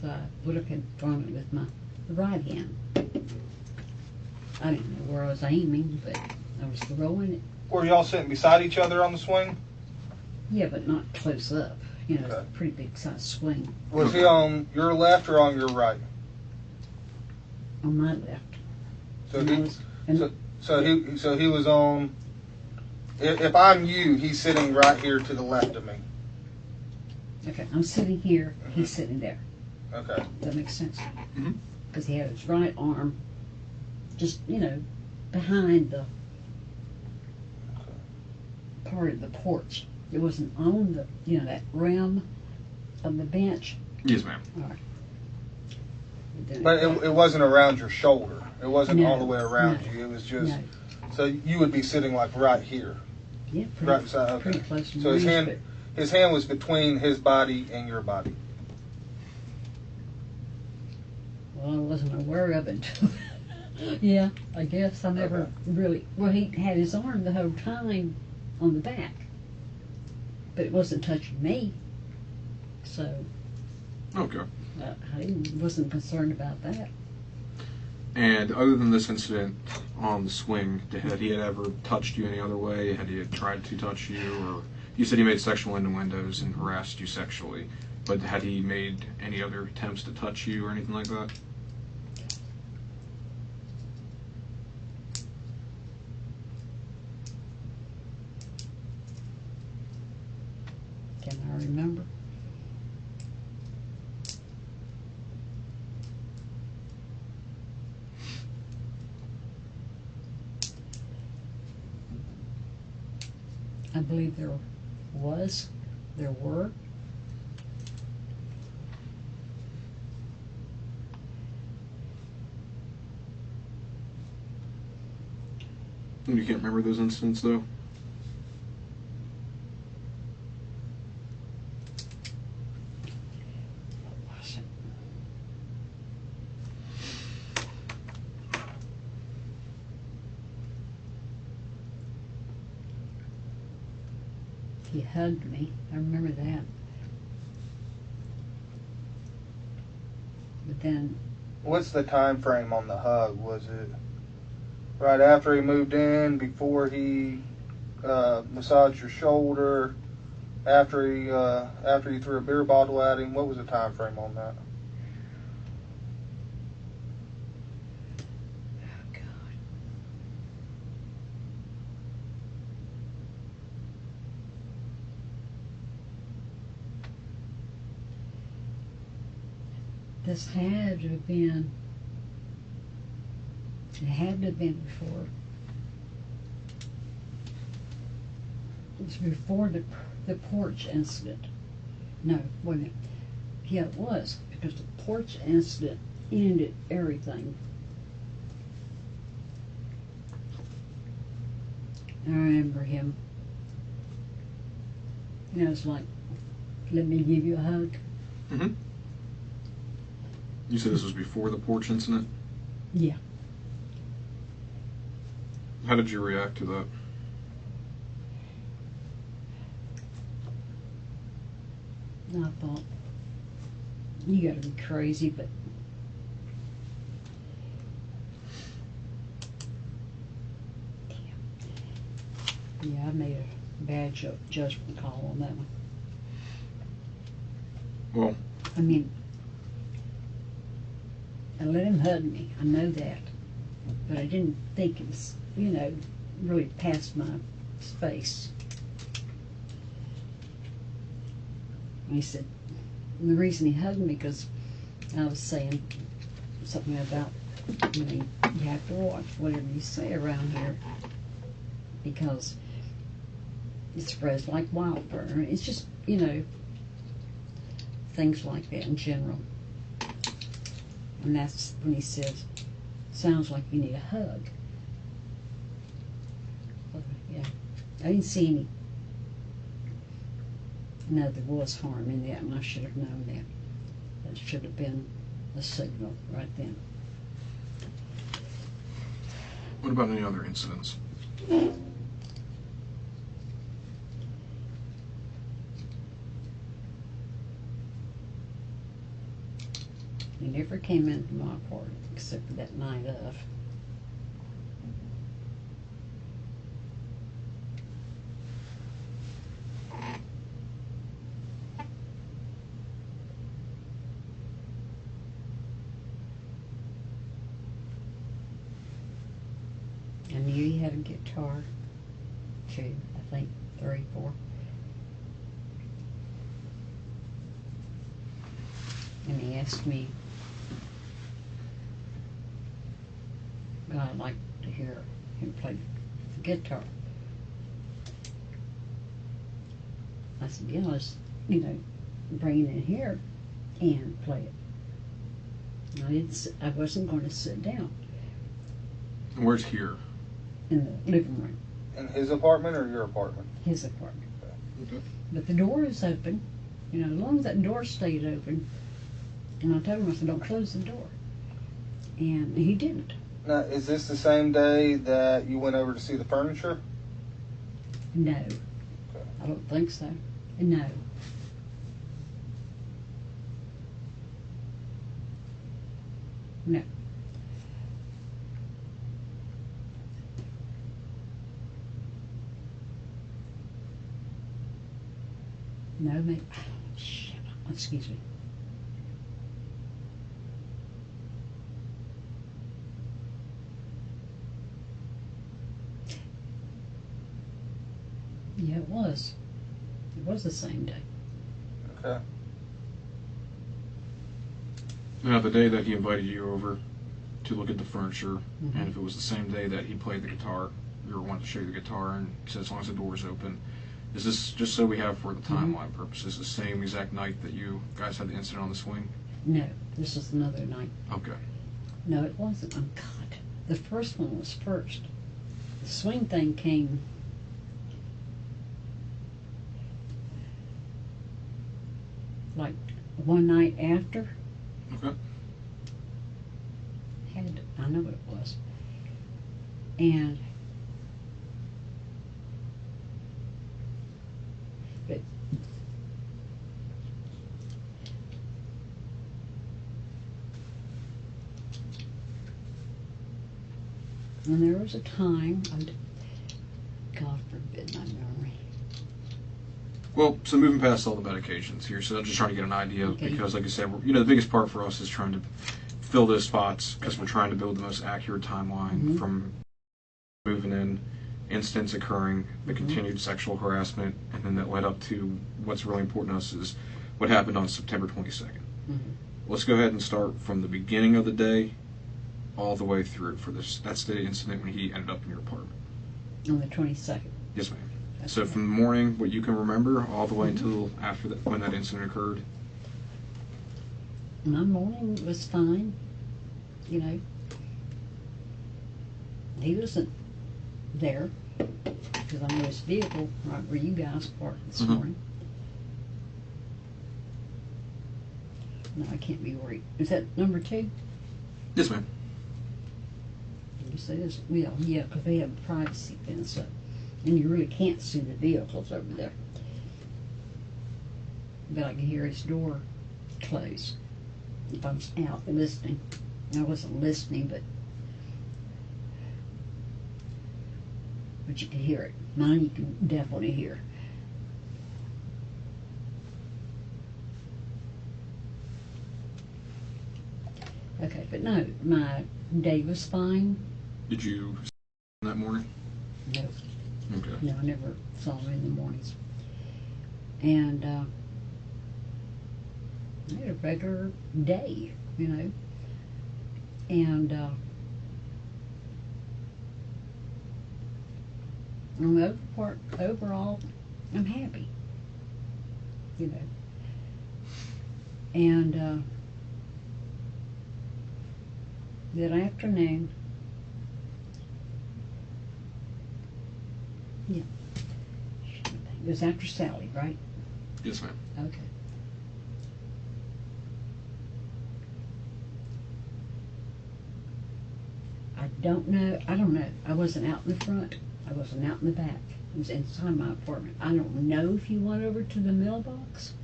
So I would have thrown it with my right hand. I didn't know where I was aiming, but I was throwing it. Were y'all sitting beside each other on the swing? Yeah, but not close up. You know, it's Okay. a pretty big size swing Was he on your left or on your right? on my left. So And I he, was- and so he was on. If I'm you, he's sitting right here to the left of me. okay, I'm sitting here, he's sitting there. Okay. Does that make sense? Mhm. Because he had his right arm just, you know, behind the part of the porch. It wasn't on the, you know, that rim of the bench. Yes, ma'am. All right. And then But it wasn't around your shoulder. It wasn't No, all the way around no, you. It was just. no. So you would be sitting like right here. Yeah, Right side. pretty Okay. close to So his my hand, wrist, his hand was between his body and your body. Well, I wasn't aware of it. Yeah, I guess I never really. Well, he had his arm the whole time on the back, but it wasn't touching me. So Okay. I wasn't concerned about that. And other than this incident on the swing, had he ever touched you any other way? Had he tried to touch you? Or you said he made sexual innuendos and harassed you sexually, but had he made any other attempts to touch you or anything like that? Can I remember? I believe there were. You can't remember those incidents, though? What was it? He hugged me. I remember that. But then, What's the time frame on the hug? Was it right after he moved in, before he massaged your shoulder, after you threw a beer bottle at him? What was the time frame on that? oh God. This had to have been. It had to have been before. It was before the porch incident. No, wait a minute. Yeah, it was, because the porch incident ended everything. I remember him. You know, it's like, let me give you a hug. Mm-hmm. You said this was before the porch incident? Yeah. How did you react to that? And I thought, you gotta be crazy, but damn. Yeah, I made a bad judgment call on that one. Well, I mean, I let him hug me, I know that, but I didn't think it was, you know, really past my space. And he said, and the reason he hugged me, because I was saying something about, you know, you have to watch whatever you say around here, because it spreads like wildfire. It's just, you know, things like that in general. And that's when he says, sounds like you need a hug. Yeah, I didn't see any. No, there was harm in that, and I should have known that. That should have been a signal right then. what about any other incidents? He never came into my apartment except for that night of. I knew he had a guitar, too, I think, 3, 4. And he asked me, but I'd like to hear him play the guitar. I said, yeah, let's, you know, bring it in here and play it. I wasn't going to sit down Where's here? in the living room, In his apartment or your apartment? his apartment. Okay. But the door is open. You know, as long as that door stayed open. And I told him, I said, don't close the door. And he didn't. Now, is this the same day that you went over to see the furniture? No. I don't think so. No. No. No, maybe. Shit. Excuse me. Yeah, it was. It was the same day. Okay. Now, the day that he invited you over to look at the furniture, Mhm. and if it was the same day that he played the guitar, you were wanting to show you the guitar, and he said as long as the door is open, is this, just so we have for the timeline purposes, the same exact night that you guys had the incident on the swing? No, this was another night. Okay. No, it wasn't. Oh, God. The first one was first. The swing thing came like one night after. Okay. I know what it was. And but and there was a time, God forbid my memory. Well, so moving past all the medications here, so I'm just trying to get an idea, Okay. because like I said, you know, the biggest part for us is trying to fill those spots, because we're trying to build the most accurate timeline Mhm. from moving in, incidents occurring, the continued sexual harassment, and then that led up to what's really important to us is what happened on September 22nd. Mhm. Let's go ahead and start from the beginning of the day all the way through for this. That's the incident when he ended up in your apartment. On the 22nd. Yes, ma'am. That's So right. from the morning, what you can remember, all the way until after that, when that incident occurred. My morning was fine, you know. He wasn't there because I knew his vehicle right where you guys parked this Mhm. morning. No, I can't be worried. Is that number 2? Yes, ma'am. You say this? Well, yeah, because they have a privacy fence up, and you really can't see the vehicles over there. But I can hear his door close if I was out listening. I wasn't listening, but you can hear it. Mine you can definitely hear. Okay, but no, my day was fine. Did you that morning? No, Okay. no, I never saw him in the mornings. And I had a regular day, you know. And on the overall, I'm happy, you know. And that afternoon, yeah, it was after Sally, right? Yes, ma'am. Okay. I don't know. I wasn't out in the front. I wasn't out in the back. I was inside my apartment. I don't know if he went over to the mailbox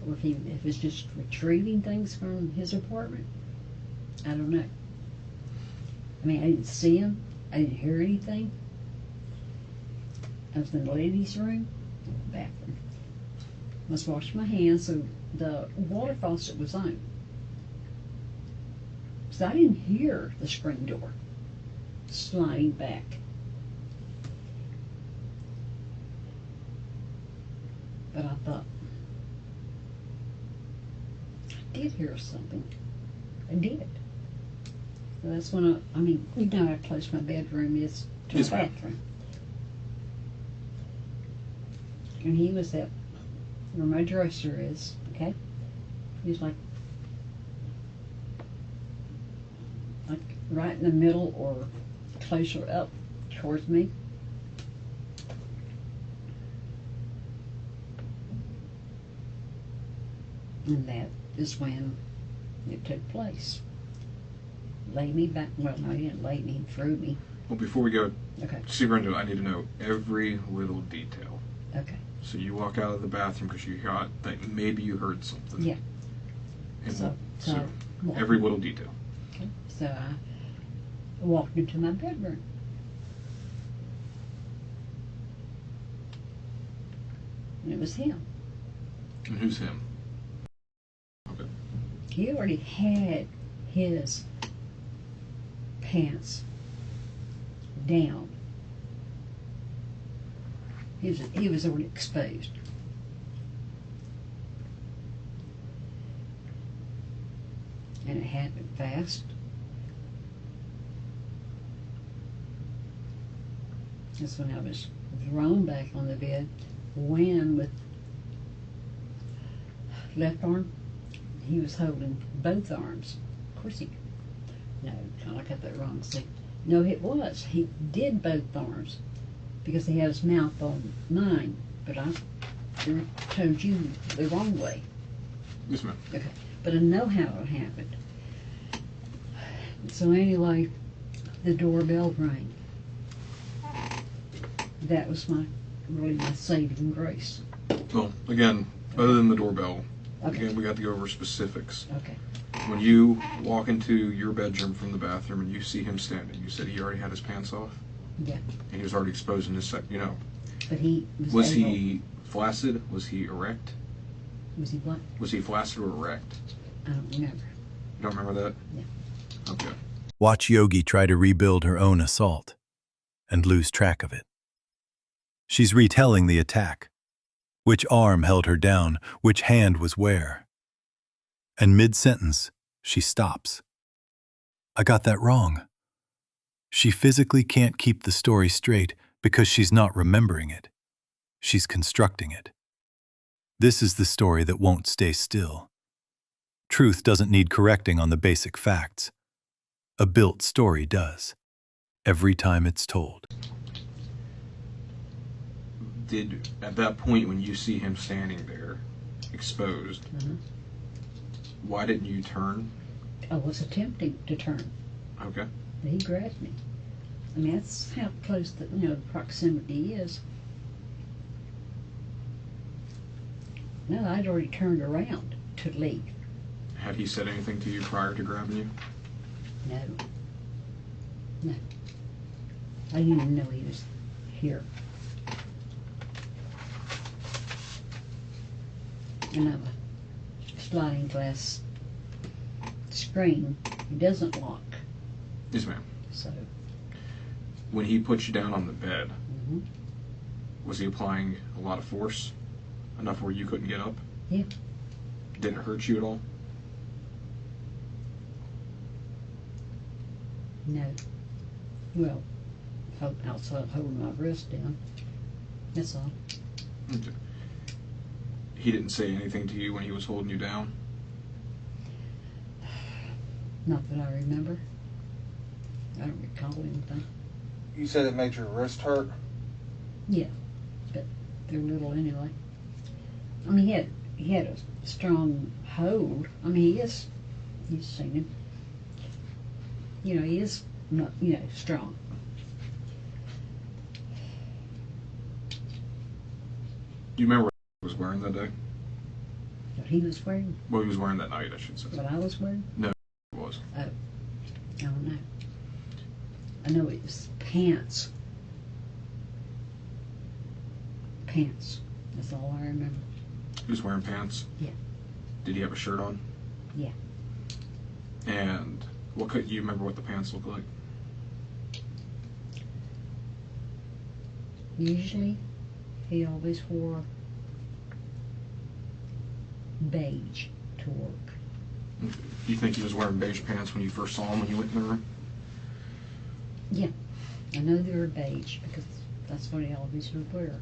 or if it's just retrieving things from his apartment. I don't know. I mean, I didn't see him. I didn't hear anything. I was in the ladies' room, bathroom. I was washing my hands, so the water faucet was on. So I didn't hear the screen door sliding back. But I thought, I did hear something. I did. So that's when I mean, you know how close my bedroom is to Yes, the ma'am. bathroom. And he was at where my dresser is, okay? He was like right in the middle or closer up towards me. And that is when it took place. Lay me back. Well, no, he didn't lay me. He threw me. Well, before we go Okay. super into it, I need to know every little detail. Okay. So you walk out of the bathroom because you thought that maybe you heard something. Yeah. And So every little detail. Okay. So I walked into my bedroom. And it was him. And who's him? Okay. He already had his pants down. He was already exposed. And it happened fast. That's when I was thrown back on the bed, when with left arm, he was holding both arms. Of course no, I got that wrong. See, no, it was. He did both arms because he had his mouth on mine, but I told you the wrong way. Yes, ma'am. Okay, but I know how it happened. So anyway, the doorbell rang. That was really my saving grace. Well, again, other than the doorbell, Okay. again, we got to go over specifics. Okay. When you walk into your bedroom from the bathroom and you see him standing, you said he already had his pants off? Yeah. And he was already exposed in his But he Was able, he flaccid? Was he erect? Was he what? Was he flaccid or erect? I don't remember. You don't remember that? Yeah. Okay. Watch Yogi try to rebuild her own assault and lose track of it. She's retelling the attack. Which arm held her down, which hand was where. And mid-sentence, she stops. I got that wrong. She physically can't keep the story straight because she's not remembering it. She's constructing it. This is the story that won't stay still. Truth doesn't need correcting on the basic facts. A built story does, every time it's told. At that point when you see him standing there, exposed, why didn't you turn? I was attempting to turn, Okay. but he grabbed me. I mean, that's how close the proximity is. No, I'd already turned around to leave. Had he said anything to you prior to grabbing you? No. No. I didn't even know he was here. And I have a sliding glass screen. It doesn't lock. Yes, ma'am. So, When he put you down on the bed, mhm. was he applying a lot of force? Enough where you couldn't get up? Yeah. Did it hurt you at all? No. Well, outside holding my wrist down. That's all. Okay. He didn't say anything to you when he was holding you down? Not that I remember. I don't recall anything. You said it made your wrist hurt? Yeah, but they're little anyway. I mean, he had a strong hold. I mean, he's seen him. He is not, strong. Do you remember what he was wearing that day? What he was wearing, What he was wearing that night, I should say. what I was wearing, No, it was. I don't know. I know it was pants. Pants. That's all I remember. He was wearing pants? Yeah. Did he have a shirt on? Yeah. And you remember what the pants looked like? Usually, he always wore beige to work. Do you think he was wearing beige pants when you first saw him when you went in the room? Yeah. I know they were beige because that's what he always would wear.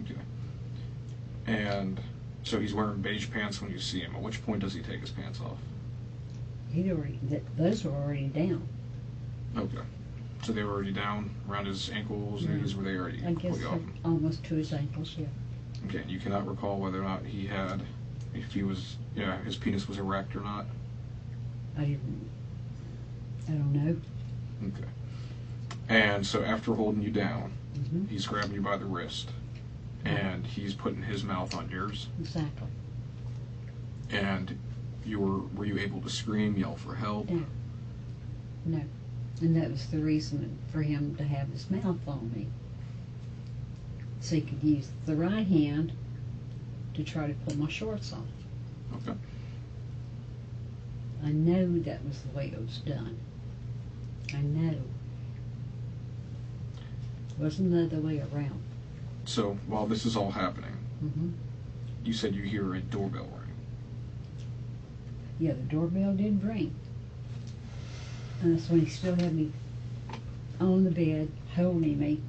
Okay. And so he's wearing beige pants when you see him. At which point does he take his pants off? Those were already down. Okay. So they were already down around his ankles, Yeah. knees, were they already I guess completely off? almost to his ankles, yeah. Okay, and you cannot recall whether or not he had if he was, his penis was erect or not? I don't know. Okay. And so after holding you down, Mm-hmm. he's grabbing you by the wrist, and he's putting his mouth on yours. Exactly. And were you able to scream, yell for help? No. No. And that was the reason for him to have his mouth on me. So he could use the right hand to try to pull my shorts off. Okay. I know that was the way it was done. I know. It wasn't the other way around. So while this is all happening, Mm-hmm. you said you hear a doorbell ring. Yeah, the doorbell did ring. And that's when he still had me on the bed, holding me.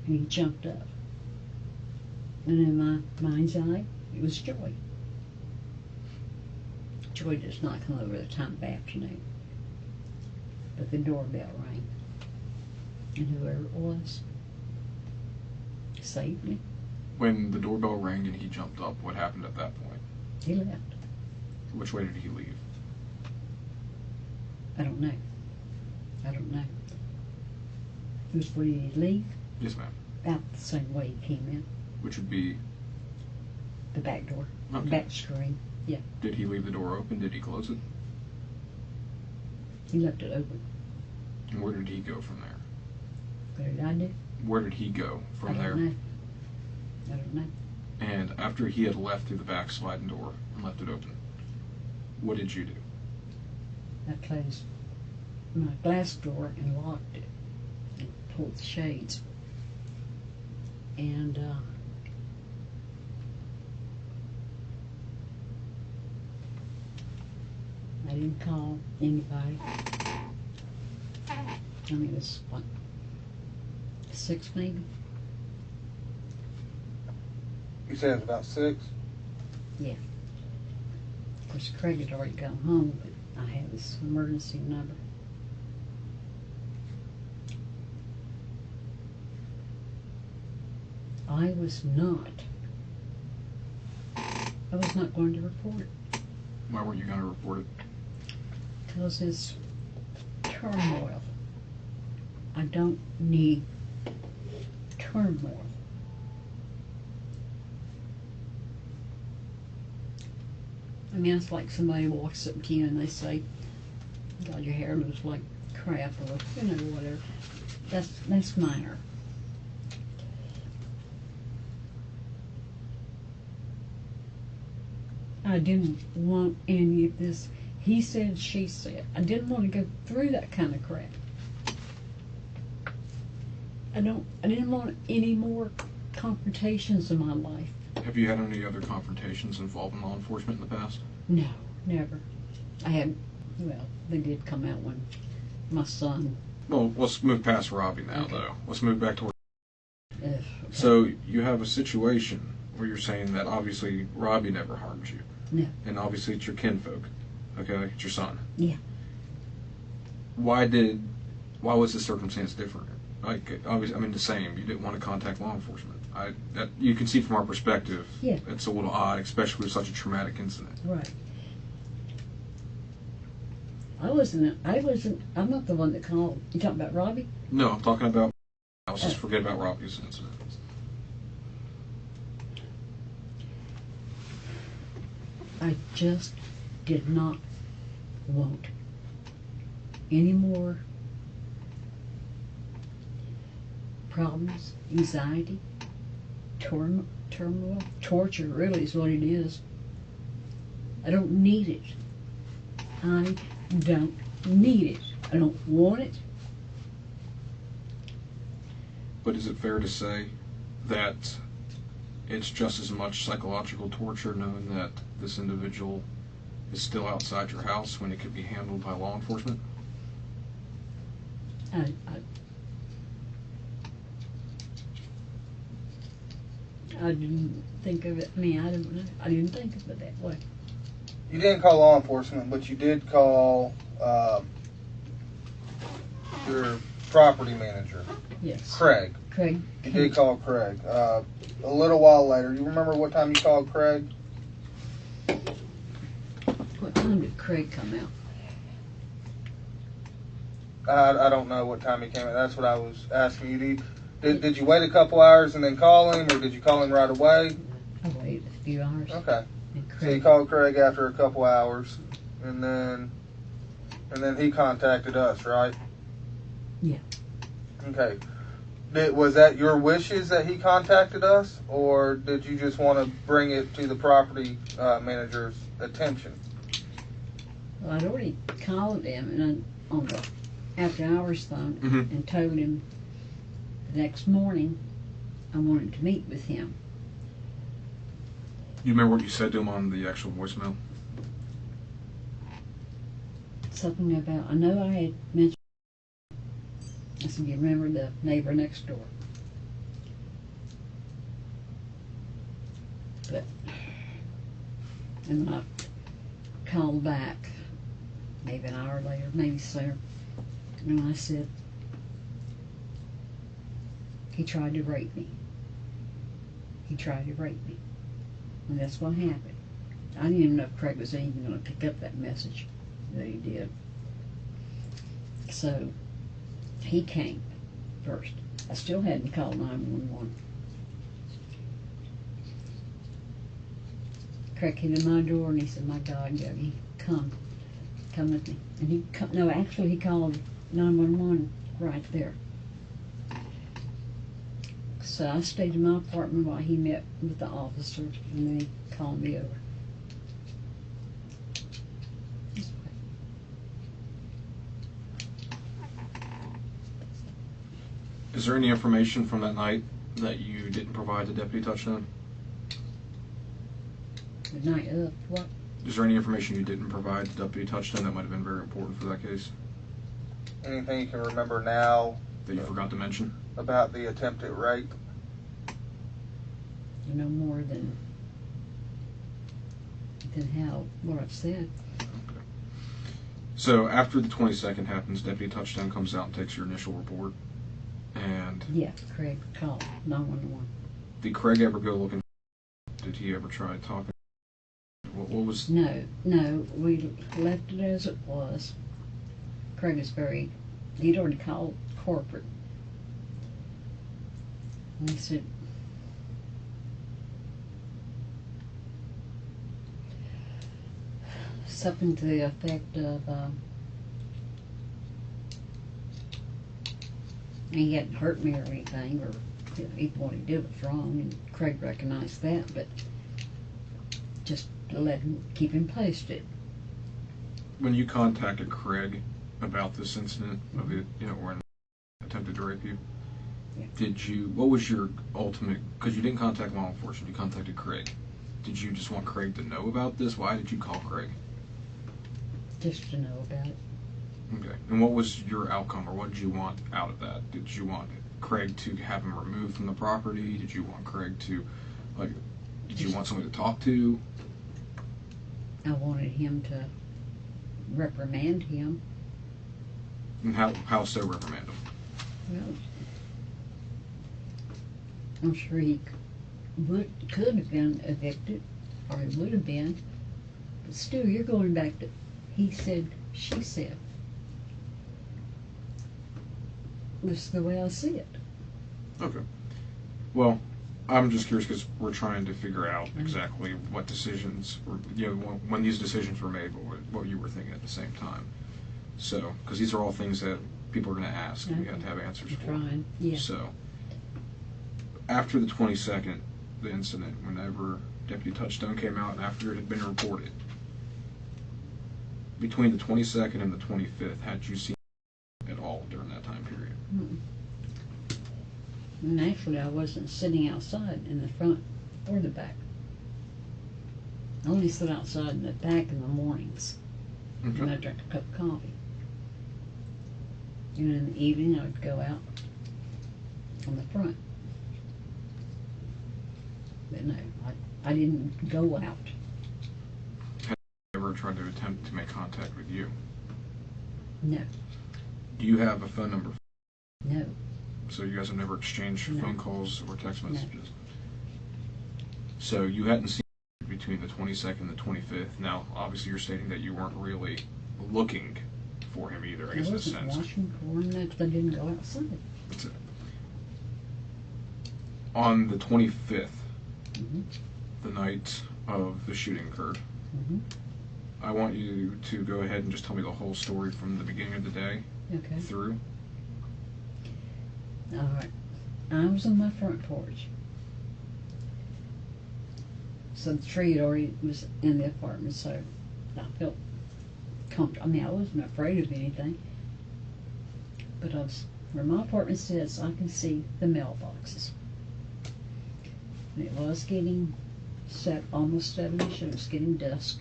And he jumped up. And in my mind's eye, it was Joy. Joy does not come over the time of afternoon. But the doorbell rang. And whoever it was saved me. When the doorbell rang and he jumped up, what happened at that point? He left. Which way did he leave? I don't know. I don't know. Which way did he leave? Yes, ma'am. About the same way he came in. Which would be, The back door. Okay. The back screen. did he leave the door open? Did he close it? He left it open. And where did he go from there? What did I do? Where did he go from I don't there? know. I don't know. And after he had left through the back sliding door and left it open, what did you do? I closed my glass door and locked it and pulled the shades. And I didn't call anybody. I mean, it was what, 6 maybe? You said it's about 6? Of course, Craig had already gone home, but I had this emergency number. I was not going to report it Why weren't you going to report it? because it's turmoil. I don't need turmoil. I mean, it's like somebody walks up to you and they say, God, your hair looks like crap, or, whatever. That's minor. I didn't want any of this he said, she said. I didn't want to go through that kind of crap. I didn't want any more confrontations in my life. Have you had any other confrontations involving law enforcement in the past? No, never. I had, well, they did come out when my son. Well, let's move past Robbie now, Okay. though. Let's move back to Okay. So you have a situation where you're saying that obviously Robbie never harmed you. No. And obviously it's your kinfolk. Okay? It's your son. Yeah. Why was the circumstance different? Like, obviously, I mean, the same. You didn't want to contact law enforcement. You can see from our perspective, Yeah. it's a little odd, especially with such a traumatic incident. Right. I'm not the one that called. You talking about Robbie? No, I'm talking about, let's just forget about Robbie's incident. I just did not want any more problems, anxiety, turmoil, torture really is what it is. I don't need it. I don't need it. I don't want it. But is it fair to say that it's just as much psychological torture knowing that this individual is still outside your house when it could be handled by law enforcement? I didn't think of it. I mean, I don't know. I didn't think of it that way. You didn't call law enforcement, but you did call your property manager, Yes. Craig. Craig. You did call Craig. A little while later, you remember what time you called Craig? What time did Craig come out? I don't know what time he came in. That's what I was asking you. Did you wait a couple hours and then call him, or did you call him right away? I waited a few hours. Okay. And So you Craig, called Craig after a couple hours, and then he contacted us, right? Yeah. Okay. Was that your wishes that he contacted us, or did you just want to bring it to the property manager's attention? well, I'd already called him and on the after hours phone and told him the next morning I wanted to meet with him. You remember what you said to him on the actual voicemail? Something about, I know I had mentioned, I said, you remember the neighbor next door? But, and then I called back maybe an hour later, maybe sooner, and I said, he tried to rape me. He tried to rape me. And that's what happened. I didn't even know if Craig was even going to pick up that message that he did. So he came first. I still hadn't called 911. Craig came to my door and he said, "My God, Yogi, come with me." And he called 911 right there. So I stayed in my apartment while he met with the officers, and then he called me over. Is there any information from that night that you didn't provide to Deputy Touchdown? The night of what? Is there any information you didn't provide to Deputy Touchdown that might have been very important for that case Anything you can remember now that you forgot to mention? about the attempted rape? You know more than what I've said. So after the 22nd happens, Deputy Touchdown comes out and takes your initial report. And Yeah, Craig called 911. did Craig ever go looking? Did he ever try talking? What was? No, we left it as it was. Craig is he'd already called corporate. And he said, something to the effect of, he hadn't hurt me or anything, or even what he did was wrong, and Craig recognized that, but just to keep him posted. When you contacted Craig about this incident of it, when attempted to rape you, Yeah. What was your ultimate, because you didn't contact law enforcement, you contacted Craig. Did you just want Craig to know about this? Why did you call Craig? Just to know about it. Okay. And what was your outcome, or what did you want out of that? Did you want Craig to have him removed from the property? Did you want Craig to, did you want somebody to talk to? I wanted him to reprimand him. And how so reprimand him? Well, I'm sure he could have been evicted, or he would have been. But still, you're going back to he said, she said. That's the way I see it. Okay. Well, I'm just curious because we're trying to figure out exactly what decisions, when these decisions were made, what you were thinking at the same time. So, because these are all things that people are going to ask, and we have to have answers for. Trying, yeah. So, after the 22nd, the incident, whenever Deputy Touchstone came out and after it had been reported, between the 22nd and the 25th, had you seen at all during that time period? Mm-mm. And actually, I wasn't sitting outside in the front or the back. I only sit outside in the back in the mornings. Okay. And I drink a cup of coffee. And in the evening, I would go out on the front. But no, I didn't go out. Had you ever tried to attempt to make contact with you? No, Do you have a phone number? no. So you guys have never exchanged No. phone calls or text No. messages? So you hadn't seen him between the 22nd and the 25th. Now, obviously, you're stating that you weren't really looking for him either, I I guess in a wasn't sense. watching for him because I didn't go outside. That's it. On the 25th, Mhm. the night of the shooting occurred, Mhm. I want you to go ahead and just tell me the whole story from the beginning of the day Okay. through. All right. I was on my front porch. So the tree had already was in the apartment, so I felt comfortable. I mean, I wasn't afraid of anything. But I was where my apartment sits, I can see the mailboxes. And it was getting almost 7ish, and it was getting dusk.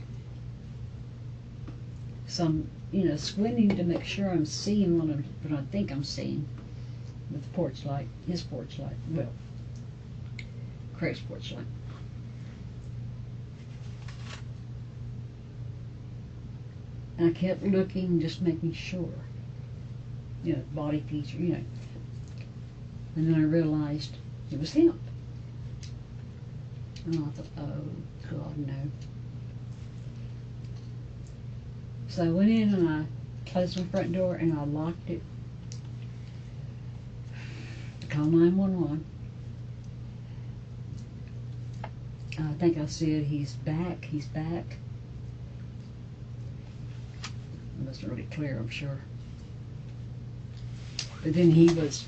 So I'm, squinting to make sure I'm seeing what I think I'm seeing with the porch light, his porch light, well, Craig's porch light. And I kept looking, just making sure, body feature, And then I realized it was him. And I thought, oh, God, no. So I went in and I closed my front door and I locked it. I called 911. I think I said, he's back. It wasn't really clear, I'm sure. But then his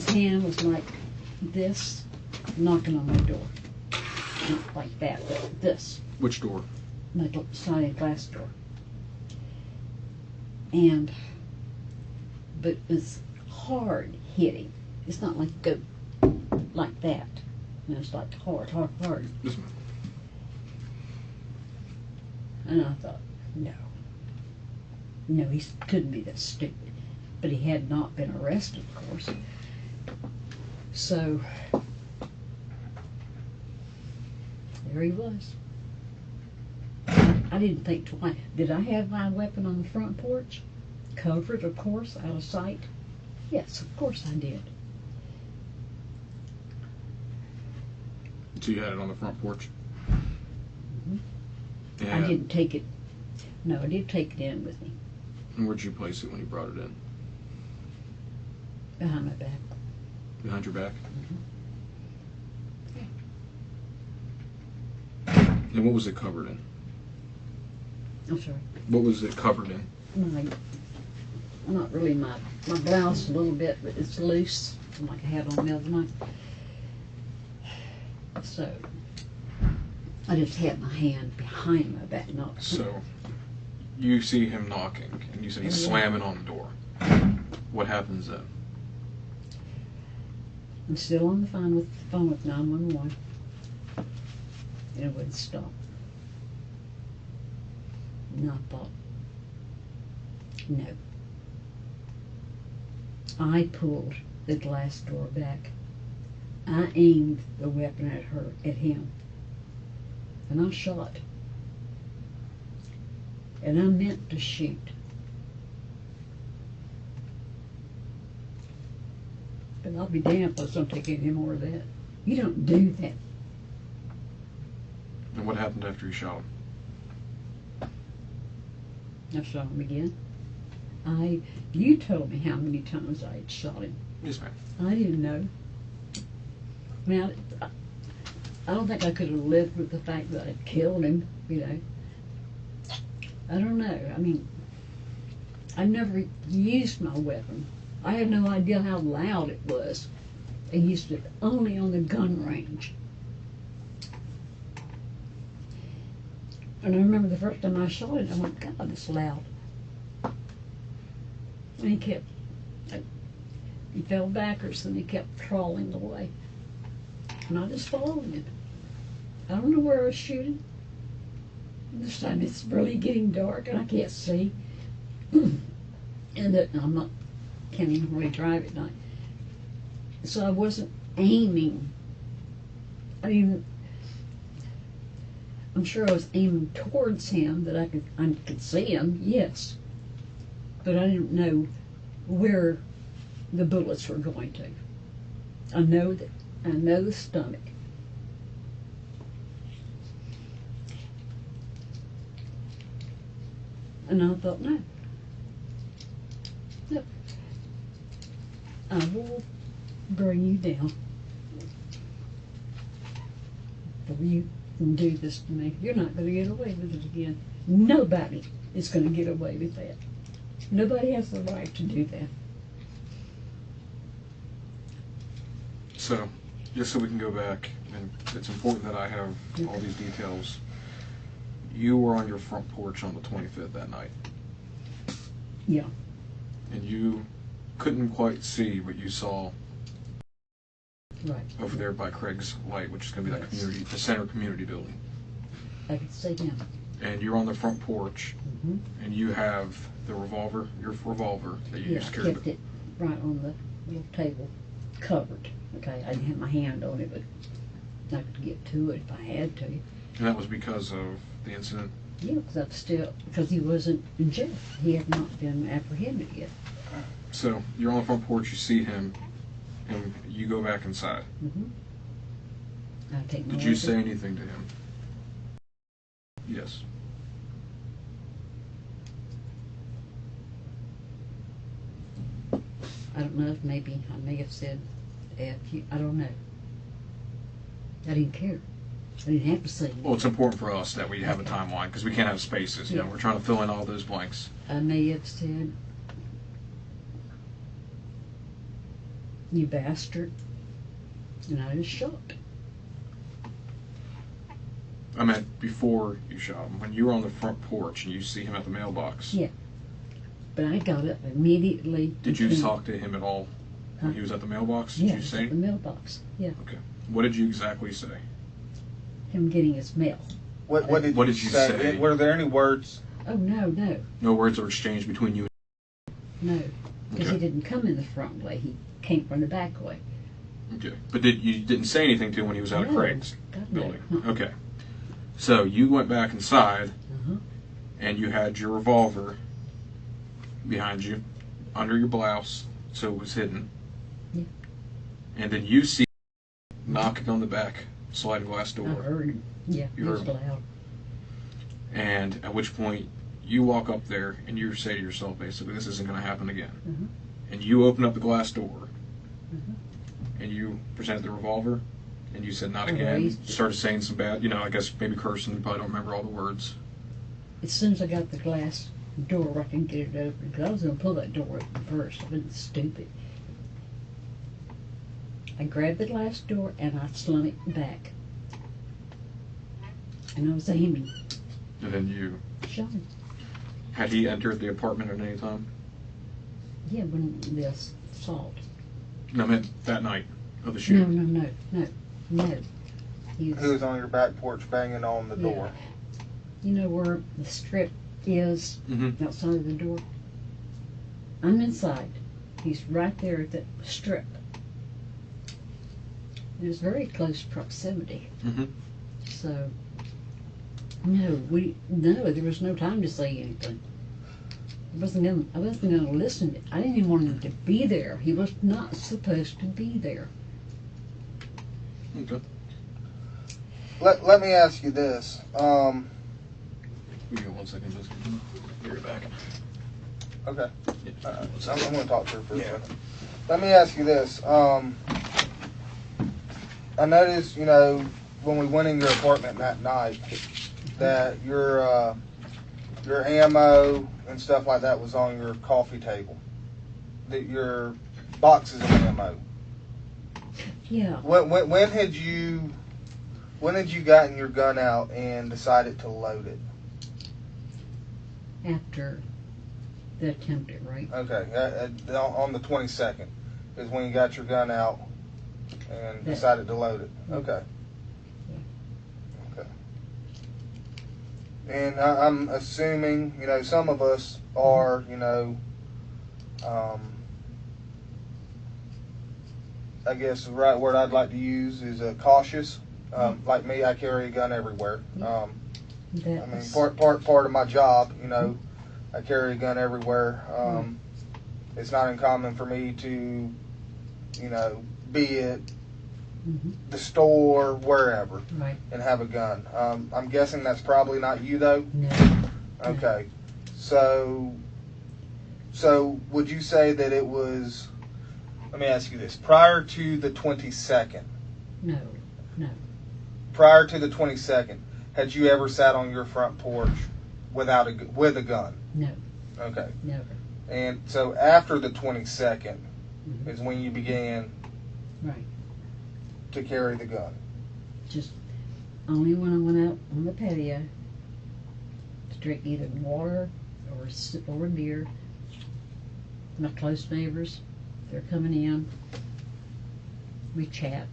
hand was like this, knocking on my door. Not like that, but this. Which door? My sliding glass door. But it's hard hitting. It's not like go like that. It's like hard. Yes, ma'am. And I thought, no, he couldn't be that stupid. But he had not been arrested, of course. So there he was. I didn't think twice. Did I have my weapon on the front porch? Covered, of course, out of sight? Yes, of course I did. So you had it on the front porch? Mm-hmm. And I didn't take it. No, I did take it in with me. And where'd you place it when you brought it in? Behind my back. Behind your back? Mm-hmm. And what was it covered in? I'm sorry. What was it covered in? Not really my blouse a little bit, but it's loose, like I had on the other night. So I just had my hand behind my back, not. So you see him knocking, and you said he's slamming on the door. What happens then? I'm still on the phone with 911. And it wouldn't stop. And I thought, no. I pulled the glass door back. I aimed the weapon at him. And I shot. And I meant to shoot. But I'll be damned if I don't take any more of that. You don't do that. And what happened after you shot him? I shot him again. You told me how many times I had shot him. Yes, ma'am. I didn't know. I mean, I don't think I could have lived with the fact that I'd killed him, I don't know. I mean, I never used my weapon. I had no idea how loud it was. I used it only on the gun range. And I remember the first time I shot it, I went, God, it's loud. And he fell backwards and he kept crawling away. And I just followed him. I don't know where I was shooting. And this time it's really getting dark and I can't see. And can't even really drive at night. So I wasn't aiming. I'm sure I was aiming towards him, that I could see him, yes. But I didn't know where the bullets were going to. I know the stomach. And I thought, no. I will bring you down before you can do this to me. You're not going to get away with it again. Nobody is going to get away with that. Nobody has the right to do that. So, just so we can go back, and it's important that I have all these details. You were on your front porch on the 25th that night. Yeah. And you couldn't quite see what you saw Right. over there by Craig's Light, which is going to be that Yes. community, the center community building. I could see him. And you're on the front porch, Mm-hmm. and you have the revolver, your revolver that you Yeah, used I to carry. kept it right on the little table, covered. Okay, I didn't have my hand on it, but I could get to it if I had to. And that was because of the incident. Yeah, because he wasn't in jail. He had not been apprehended yet. So you're on the front porch, you see him, and you go back inside. Mm-hmm. I take my Did you weapon. say anything to him? Yes. I don't know if maybe I may have said F you. I don't know. I didn't care. I didn't have to say anything. Well, it's important for us that we have a timeline because we can't have spaces. You know, Yeah. we're trying to fill in all those blanks. I may have said, "You bastard," and I was shocked. I meant before you shot him, when you were on the front porch and you see him at the mailbox. Yeah. But I got up immediately. Did you and came- talk to him at all when he was at the mailbox? Did Yeah, you say? at the mailbox. Yeah, Okay. What did you exactly say? him getting his mail. What did What you did you say? say? Were there any words? Oh no, No words were exchanged between you. no, because Okay. he didn't come in the front way. He came from the back way. Okay. But you didn't say anything to him when he was out of No. Craig's God, no. building? Okay. So you went back inside Uh-huh. and you had your revolver behind you, under your blouse, so it was hidden. Yeah. And then you see knocking on the back sliding glass I door. heard him. Yeah, You he was heard him. loud. And at which point you walk up there and you say to yourself, basically, this isn't going to happen again. Mhm. And you open up the glass door Mhm. and you presented the revolver and you said, not I again. raised it. Started saying some bad, I guess maybe cursing. You probably don't remember all the words. As soon as I got the glass door, I can get it open. Because I was going to pull that door open first. I wasn't stupid. I grabbed the glass door and I slung it back. And I was aiming. And then you, Shot him. had he entered the apartment at any time? Yeah, when the assault. No, I meant that night of the No, shooting. no. He Who was on your back porch banging on the door? You know where the strip is Mm-hmm. outside of the door? I'm inside. He's right there at the strip. It was very close proximity. Mm-hmm. So, no, there was no time to say anything. I wasn't gonna listen. I didn't even want him to be there. He was not supposed to be there. Okay. Let me ask you this. We got 1 second, just you're back. Okay. Yeah. I'm going to talk to her for a second. Let me ask you this. I noticed, when we went in your apartment that night, that your ammo and stuff like that was on your coffee table. That your boxes of ammo. Yeah. When had you gotten your gun out and decided to load it? After the attempted rape. Okay, on the 22nd is when you got your gun out and decided to load it. Okay. Okay. And I'm assuming, some of us are, I guess the right word I'd like to use is cautious. Like me, I carry a gun everywhere. That I mean, was, part of my job, I carry a gun everywhere. it's not uncommon for me to, you know, be at the store, wherever, Right. and have a gun. I'm guessing that's probably not you, though? No. Okay. So would you say that it was, let me ask you this, prior to the 22nd, No. prior to the 22nd, had you ever sat on your front porch with a gun? No. Okay. Never. And so after the 22nd Mhm. is when you began Right. to carry the gun. Just only when I went out on the patio to drink either water or or beer. My close neighbors, they're coming in. We chat.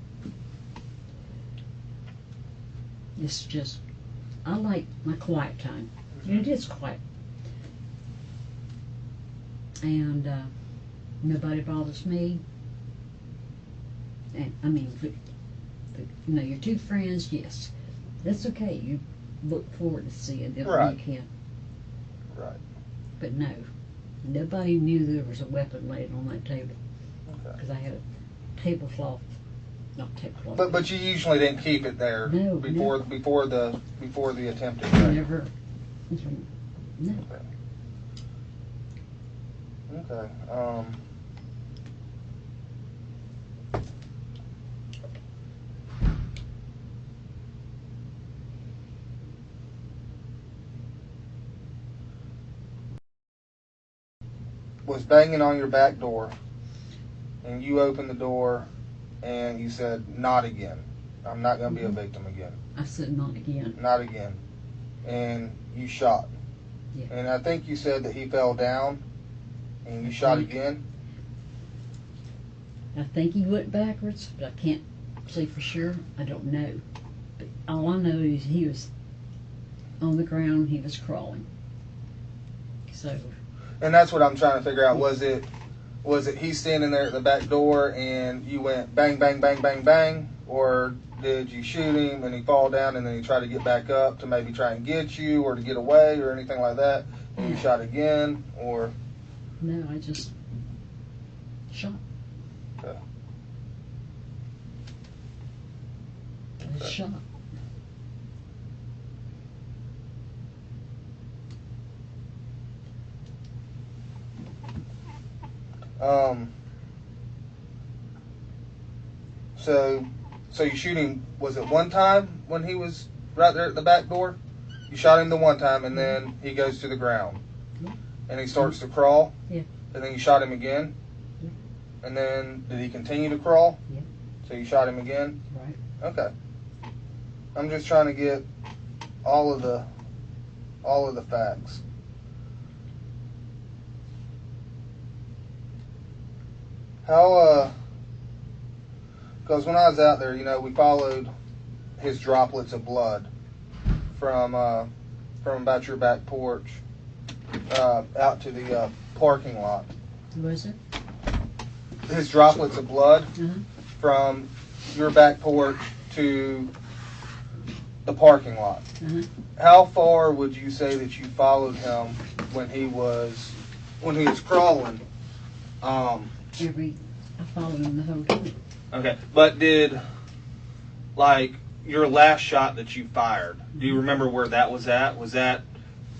It's just, I like my quiet time. It is quiet. And nobody bothers me. And I mean, you know, your two friends, yes, that's okay. You look forward to seeing them when Right. you can. Right. But no, nobody knew there was a weapon laid on that table Okay. because I had a tablecloth, not tablecloth. But you usually didn't keep it there No, before the attempted raid. Never. No. Okay. Was banging on your back door, and you opened the door, and you said, "Not again. I'm not going to be a victim again. I said not again. Not again." And you shot. Yeah. And I think you said that he fell down, and you shot again. I think he went backwards, but I can't say for sure. I don't know. But all I know is he was on the ground. He was crawling. So And that's what I'm trying to figure out. Was it he standing there at the back door and you went bang, bang, bang, bang, bang? Or did you shoot him and he fall down and then he tried to get back up to maybe try and get you or to get away or anything like that? And you shot again? Or no, I just shot. Okay. I just shot. So you shoot him, was it one time when he was right there at the back door? You shot him the one time and then he goes to the ground. Yeah. And he starts to crawl? Yeah. And then you shot him again? Yeah. And then did he continue to crawl? Yeah. So you shot him again? Right. Okay. I'm just trying to get all of the facts. How because when I was out there, you know, we followed his droplets of blood from about your back porch out to the parking lot. Was it? His droplets of blood Uh-huh. from your back porch to the parking lot. Uh-huh. How far would you say that you followed him when he was crawling? I followed him the whole time. Okay, but did, like, your last shot that you fired, do you remember where that was at? Was that,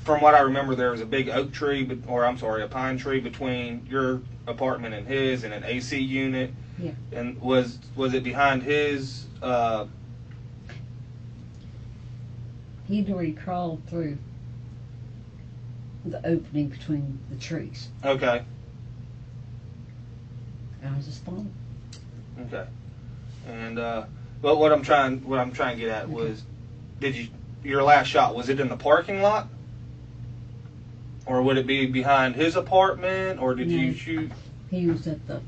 from what I remember, there was a big oak tree, a pine tree between your apartment and his, and an AC unit? Yeah. And was it behind his, He'd already crawled through the opening between the trees. okay, I was just following. okay. And, but what I'm trying to get at was, your last shot, was it in the parking lot? Or would it be behind his apartment, or did you No. shoot? He was at the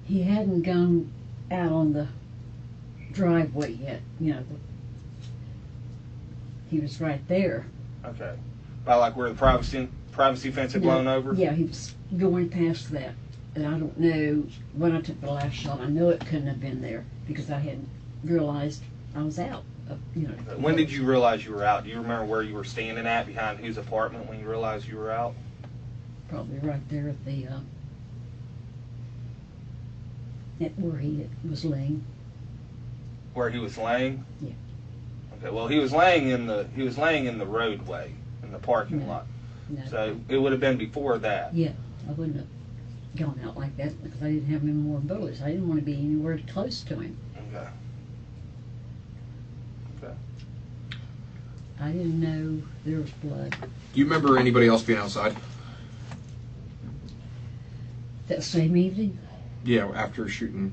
he hadn't gone out on the driveway yet, you know. He was right there. Okay. By like where the privacy fence had blown over? Yeah, he was going past that. And I don't know when I took the last shot. I know it couldn't have been there because I hadn't realized I was out you know. When did you realize you were out? Do you remember where you were standing at, behind whose apartment, when you realized you were out? Probably right there at the, at where he was laying. Where he was laying? Yeah. Okay. Well, he was laying in the roadway in the parking lot. No. So it would have been before that. Yeah, I wouldn't have gone out like that because I didn't have any more bullets. I didn't want to be anywhere close to him. Okay. Okay. I didn't know there was blood. Do you remember anybody else being outside? That same evening? Yeah, after shooting.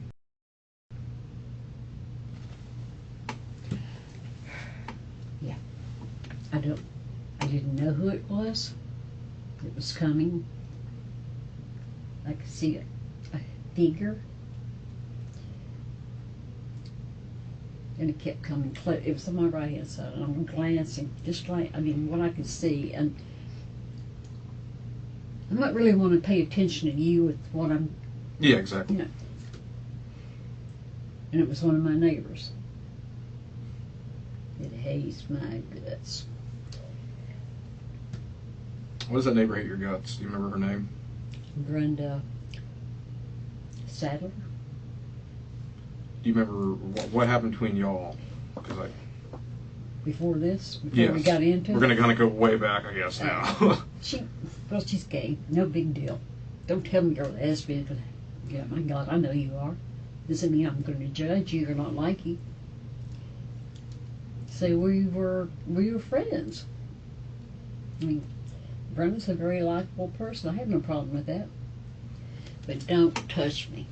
Yeah. I didn't know who it was. It was coming. I could see a figure. And it kept coming close. It was on my right hand side, and I'm glancing, what I could see. And I might really want to pay attention to you with what I'm, Yeah, exactly. you know. And it was one of my neighbors. It hazed my guts. What does that neighbor hate your guts? Do you remember her name? Brenda Sadler. Do you remember what happened between y'all? Because Before this, before yes, we got into we're it. going to kind of go way back, I guess, now. She's gay. No big deal. Don't tell me you're a lesbian. 'Cause, yeah, my God, I know you are. Doesn't mean I'm going to judge you or not like you. So we were friends. I mean, Brenda's a very likable person. I have no problem with that. But don't touch me.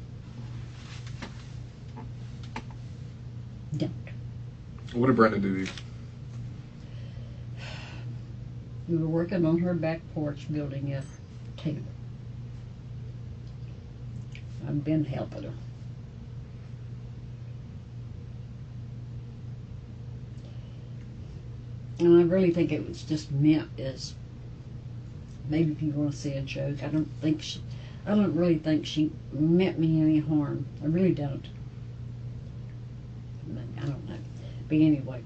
Don't. What did Brenda do to you? We were working on her back porch building a table. I've been helping her. And I really think it was just meant as, maybe if you want to say a joke, I don't really think she meant me any harm. I really don't. I don't know. But anyway,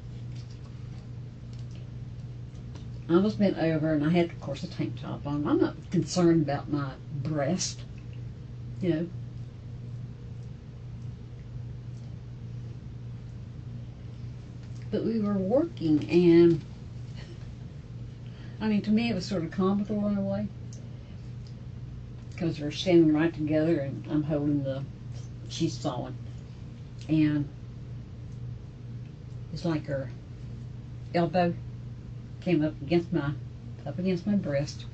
I was bent over and I had, of course, a tank top on. I'm not concerned about my breast, you know. But we were working, and I mean, to me it was sort of comical in a way, because we're standing right together and I'm holding she's sawing, and it's like her elbow came up against my breast.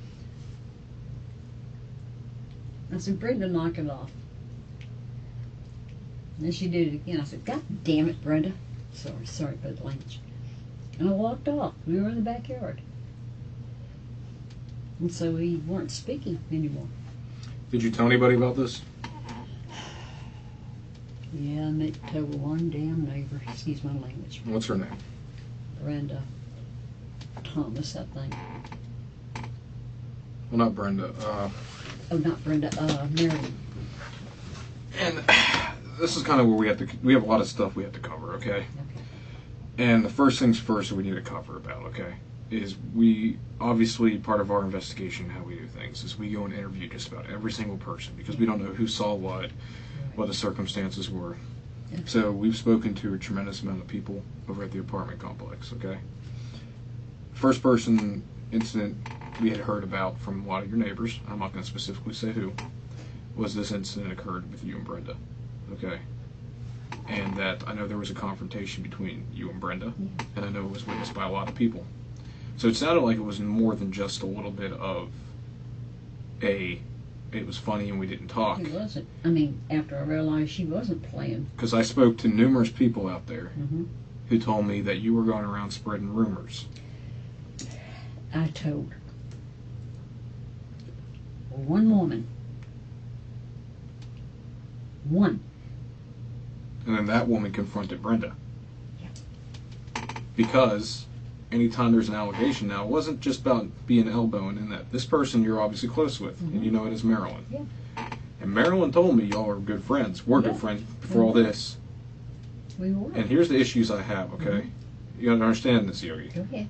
I said, Brenda, knock it off. And then she did it again. I said, God damn it, Brenda. Sorry for the language. And I walked off. We were in the backyard. And so we weren't speaking anymore. Did you tell anybody about this? Yeah, I told one damn neighbor. Excuse my language. What's her name? Brenda Thomas, I think. Well, not Brenda. Oh, not Brenda. Mary. And this is kind of where we have a lot of stuff we have to cover, okay? Okay. And the first things first that we need to cover about, okay, is we, obviously, part of our investigation, how we do things, is we go and interview just about every single person, because we don't know who saw what the circumstances were. Okay. So we've spoken to a tremendous amount of people over at the apartment complex, okay? First person incident we had heard about from a lot of your neighbors, I'm not going to specifically say who, was this incident occurred with you and Brenda, okay? And that I know there was a confrontation between you and Brenda, and I know it was witnessed by a lot of people. So it sounded like it was more than just a little bit of it was funny and we didn't talk. It wasn't. I mean, after I realized she wasn't playing. Because I spoke to numerous people out there Mm-hmm. who told me that you were going around spreading rumors. I told one woman. One. And then that woman confronted Brenda. Yeah. Because anytime there's an allegation now, it wasn't just about being elbowing in that. This person you're obviously close with, and you know it as Marilyn. Yeah. And Marilyn told me y'all are good friends. We're good friends before all this. We were. And here's the issues I have, okay? you gotta understand this, Yogi, Go ahead.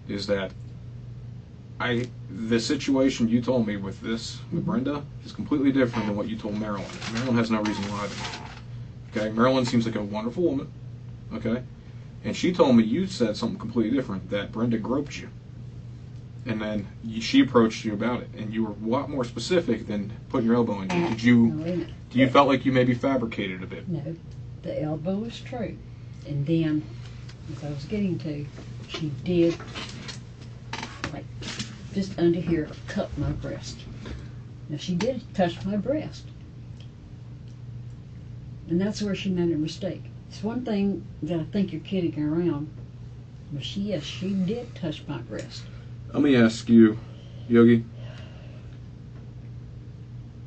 is that the situation you told me with Brenda is completely different than what you told Marilyn. Marilyn has no reason to lie to me. Okay, Marilyn seems like a wonderful woman. Okay, and she told me you said something completely different, that Brenda groped you, and then she approached you about it, and you were a lot more specific than putting your elbow in. Did you? No, wait a minute. Do you felt like you maybe fabricated a bit? No, the elbow was true. And then, as I was getting to, she did, like, just under here, cut my breast. Now, she did touch my breast. And that's where she made a mistake. It's one thing that I think you're kidding around, but she did touch my breast. Let me ask you, Yogi,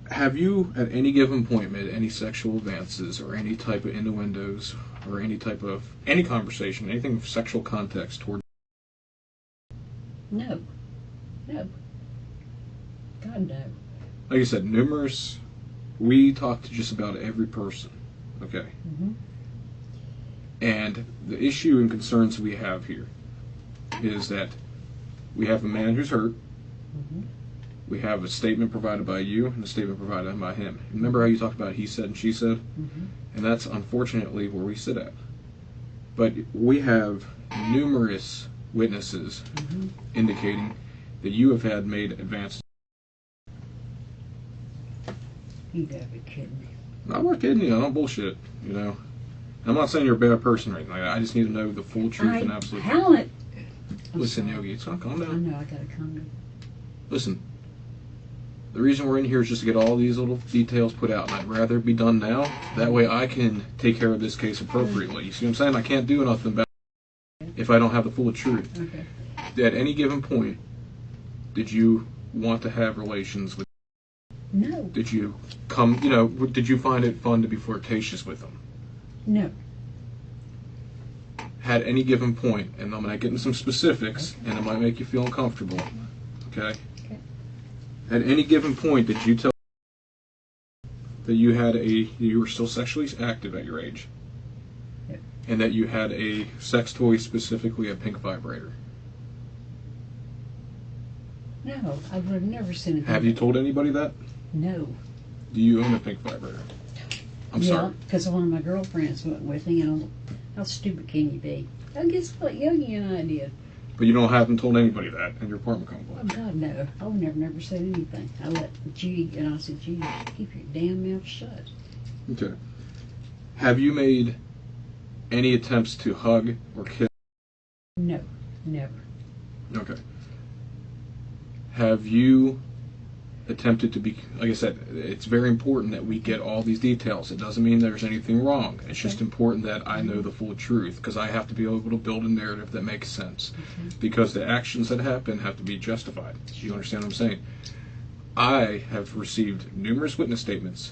have you at any given point made any sexual advances or any type of innuendos or any type of any conversation, anything of sexual context toward? No. No. God, no. Like I said, numerous. We talk to just about every person. Okay. Mm-hmm. And the issue and concerns we have here is that we have a man who's hurt. Mm-hmm. We have a statement provided by you and a statement provided by him. Remember how you talked about he said and she said? Mm-hmm. And that's unfortunately where we sit at. But we have numerous witnesses Mm-hmm. indicating that you have had made advances. You gotta be kidding me. I'm not kidding you. I don't bullshit. You know, I'm not saying you're a bad person or anything. I just need to know the full truth and absolute truth. Helen! Listen, Yogi, it's not calm I down. know, I gotta calm down. Listen, the reason we're in here is just to get all these little details put out, and I'd rather it be done now. That way I can take care of this case appropriately. You see what I'm saying? I can't do nothing about it if I don't have the full truth. Okay. At any given point, did you want to have relations with? No. Did you come? You know, did you find it fun to be flirtatious with them? No. At any given point, and I'm going to get into some specifics, and it might make you feel uncomfortable. Okay. Okay. At any given point, did you tell that you were still sexually active at your age? Yep. And that you had a sex toy, specifically a pink vibrator? No, I would have never seen it. Have you told anybody that? No. Do you own a pink vibrator? I'm Yeah, sorry. because one of my girlfriends went with me, and how stupid can you be? I guess what Yogi and I did. But you haven't told anybody that in your apartment Oh, complex? God, no. I would never said anything. I let Judy, and I said, Judy, keep your damn mouth shut. Okay. Have you made any attempts to hug or kiss? No, never. Okay. Have you attempted to be, like I said, it's very important that we get all these details. It doesn't mean there's anything wrong. It's just important that I know the full truth, because I have to be able to build a narrative that makes sense. Because the actions that happen have to be justified. You understand what I'm saying? I have received numerous witness statements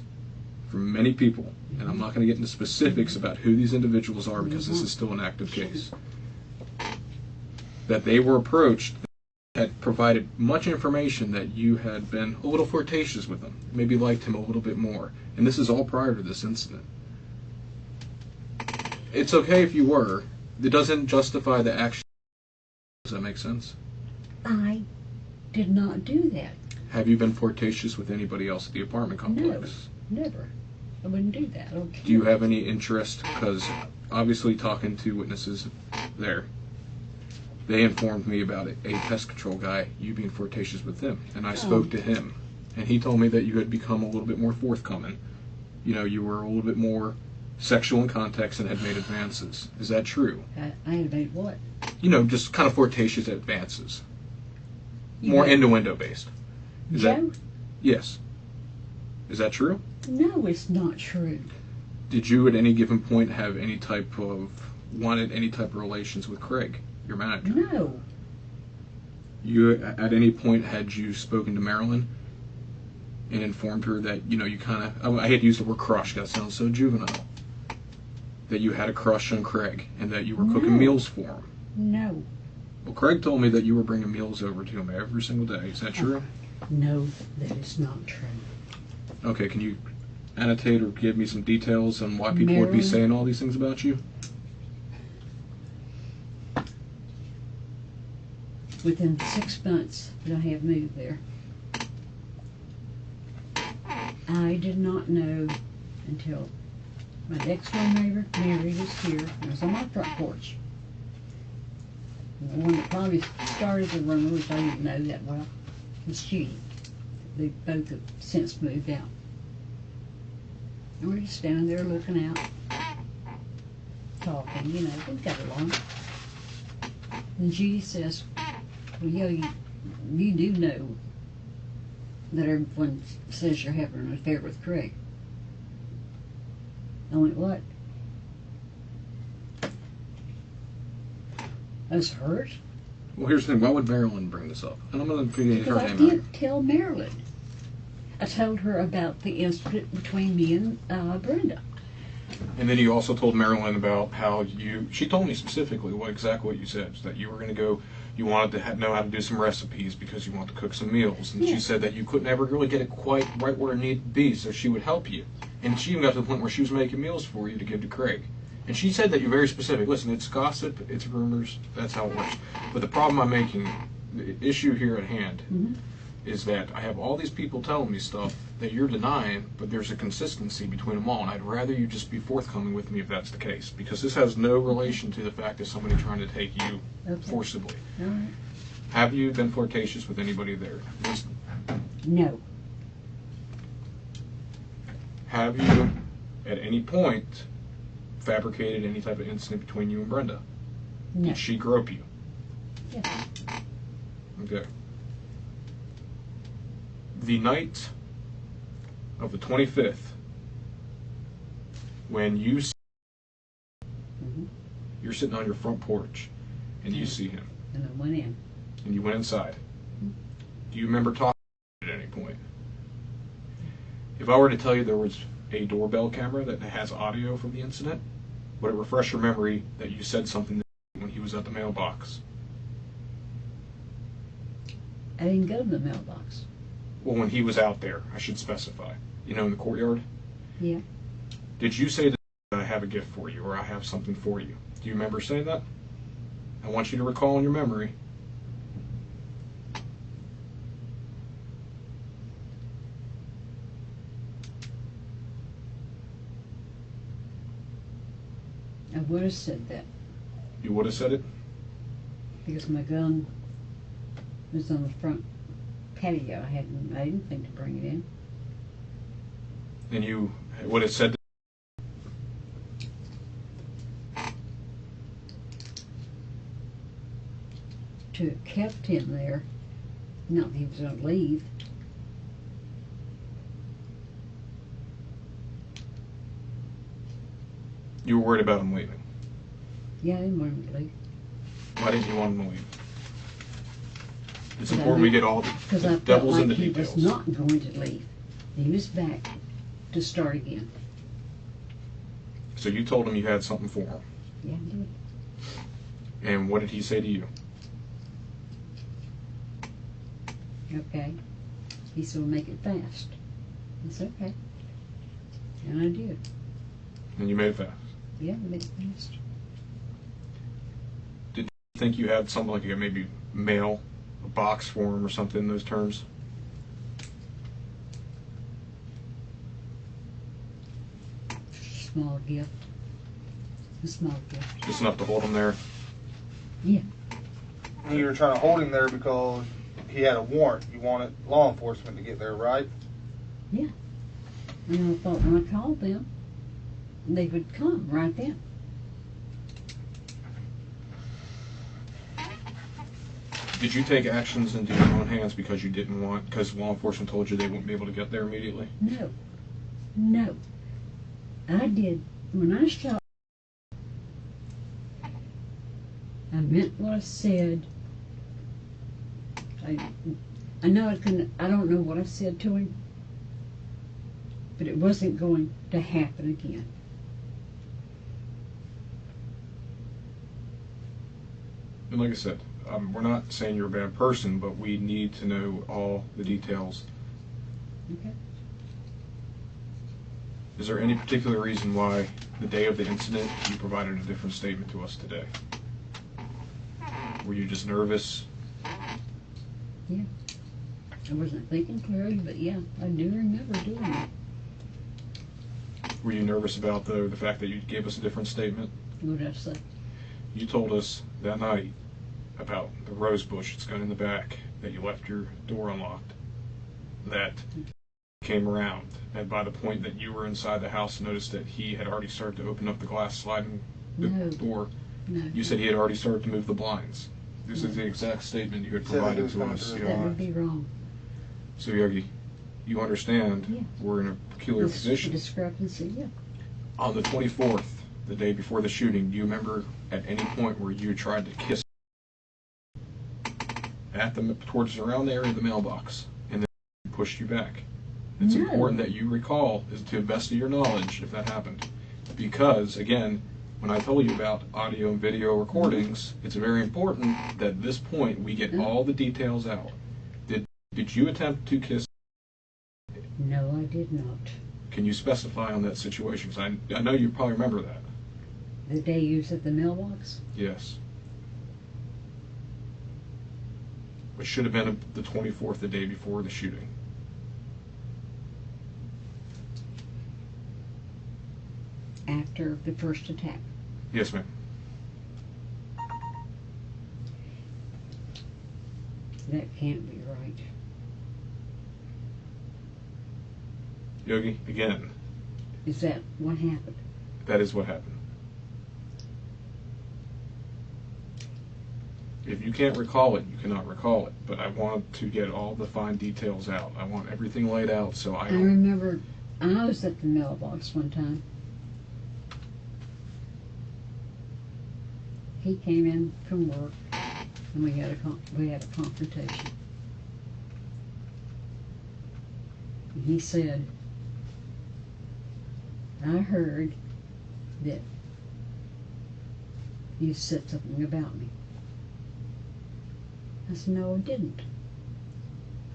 from many people, and I'm not going to get into specifics about who these individuals are because this is still an active case, that they were approached, had provided much information that you had been a little flirtatious with him, maybe liked him a little bit more. And this is all prior to this incident. It's okay if you were. It doesn't justify the action. Does that make sense? I did not do that. Have you been flirtatious with anybody else at the apartment complex? No, never. I wouldn't do that. I don't care. Do you have any interest? Because obviously talking to witnesses there, they informed me about a pest control guy, you being flirtatious with him. And I spoke to him. And he told me that you had become a little bit more forthcoming. You know, you were a little bit more sexual in context and had made advances. Is that true? I had made what? You know, just kind of flirtatious advances. You More know- innuendo based. Is that? Joe? Yes. Is that true? No, it's not true. Did you at any given point have any type of, wanted any type of relations with Craig, your manager? No. You, at any point, had you spoken to Marilyn and informed her that, you know, you kind of, I hate to use the word crush, that sounds so juvenile, that you had a crush on Craig and that you were cooking No. meals for him? No. Well, Craig told me that you were bringing meals over to him every single day. Is that true? No, that is not true. Okay, can you annotate or give me some details on why people would be Marilyn? saying all these things about you? within 6 months that I have moved there. I did not know until my next door neighbor, Mary, was here and was on my front porch. And the one that probably started the rumor, which I didn't know that well, was Judy. They both have since moved out. And we're just standing there looking out, talking, you know, we got along. And Judy says, well, Yogi, you do know that everyone says you're having an affair with Craig. I went, what? I was hurt. Well, here's the thing. Why would Marilyn bring this up? And I'm going to create her Because I name did tell Marilyn. I told her about the incident between me and Brenda. And then you also told Marilyn about how she told me specifically exactly what you said, that you were going to go, you wanted to know how to do some recipes because you want to cook some meals. And Yeah. she said that you couldn't ever really get it quite right where it needed to be, so she would help you. And she even got to the point where she was making meals for you to give to Craig. And she said that you're very specific. Listen, it's gossip, it's rumors, that's how it works. But the problem I'm making, the issue here at hand, is that I have all these people telling me stuff that you're denying, but there's a consistency between them all, and I'd rather you just be forthcoming with me if that's the case, because this has no relation to the fact of somebody trying to take you forcibly. All right. Have you been flirtatious with anybody there? No. Have you, at any point, fabricated any type of incident between you and Brenda? No. Did she grope you? Yes. Okay. The night of the 25th, when you see, you're sitting on your front porch, and you see him, And I went in. and you went inside. Do you remember talking at any point? If I were to tell you there was a doorbell camera that has audio from the incident, would it refresh your memory that you said something when he was at the mailbox? I didn't go to the mailbox. Well, when he was out there, I should specify. You know, in the courtyard? Yeah. Did you say that I have a gift for you, or I have something for you? Do you remember saying that? I want you to recall in your memory. I would have said that You would have said it? because my gun was on the front patio. I didn't think to bring it in. And you would have said To have kept him there, not that he was going to leave. you were worried about him leaving. Yeah, I didn't want him to leave. Why didn't you want him to leave? It's Because I important we knew- get all Because the I felt devils like in the he details. was not going to leave. He was back to start again. So you told him you had something for him. Yeah, I did. And what did he say to you? Okay. He said, we'll make it fast. I said, okay. And I did. And you made it fast. Yeah, I made it fast. Did you think you had something like you maybe mail a box for him or something in those terms? Small gift. A small gift. Just enough to hold him there? Yeah. And you were trying to hold him there because he had a warrant. You wanted law enforcement to get there, right? Yeah. And I thought when I called them, they would come right then. Did you take actions into your own hands because you didn't want, because law enforcement told you they wouldn't be able to get there immediately? No. No. I did. When I shot, I meant what I said. I know I couldn't, I don't know what I said to him, but it wasn't going to happen again. And like I said, we're not saying you're a bad person, but we need to know all the details. Okay. Is there any particular reason why the day of the incident you provided a different statement to us today? Were you just nervous? Yeah. I wasn't thinking clearly, but yeah, I do remember doing it. Were you nervous about the fact that you gave us a different statement? What did I say? You told us that night about the rose bush that's got in the back, that you left your door unlocked, that came around, and by the point that you were inside the house, noticed that he had already started to open up the glass sliding door. No. You said he had already started to move the blinds. This is the exact statement you had Said that provided was to coming us. through the That would be wrong. So Yogi, you understand Yeah. we're in a peculiar position. Discrepancy, yeah. On the 24th, the day before the shooting, do you remember at any point where you tried to kiss towards around the area of the mailbox, and then he pushed you back? It's No. important that you recall, as to the best of your knowledge, if that happened. Because, again, when I told you about audio and video recordings, it's very important that at this point we get all the details out. Did you attempt to kiss? No, I did not. Can you specify on that situation? 'Cause I know you probably remember that. The day you was at the mailbox? Yes. Which should have been the 24th, the day before the shooting. After the first attack. Yes, ma'am. That can't be right. Yogi, again, Is that what happened? that is what happened. If you can't recall it, you cannot recall it. But I want to get all the fine details out. I want everything laid out so I I don't... remember I was at the mailbox one time. He came in from work, and we had a confrontation. And he said, "I heard that you said something about me." I said, "No, I didn't.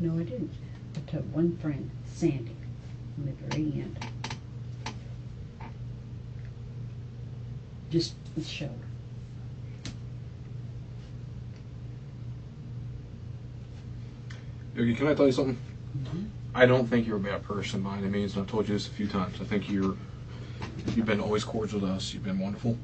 No, I didn't." I told one friend, Sandy, in the very end. Just to show her. Yogi, can I tell you something? Mm-hmm. I don't think you're a bad person by any means, and I've told you this a few times. I think you've been always cordial to us. You've been wonderful.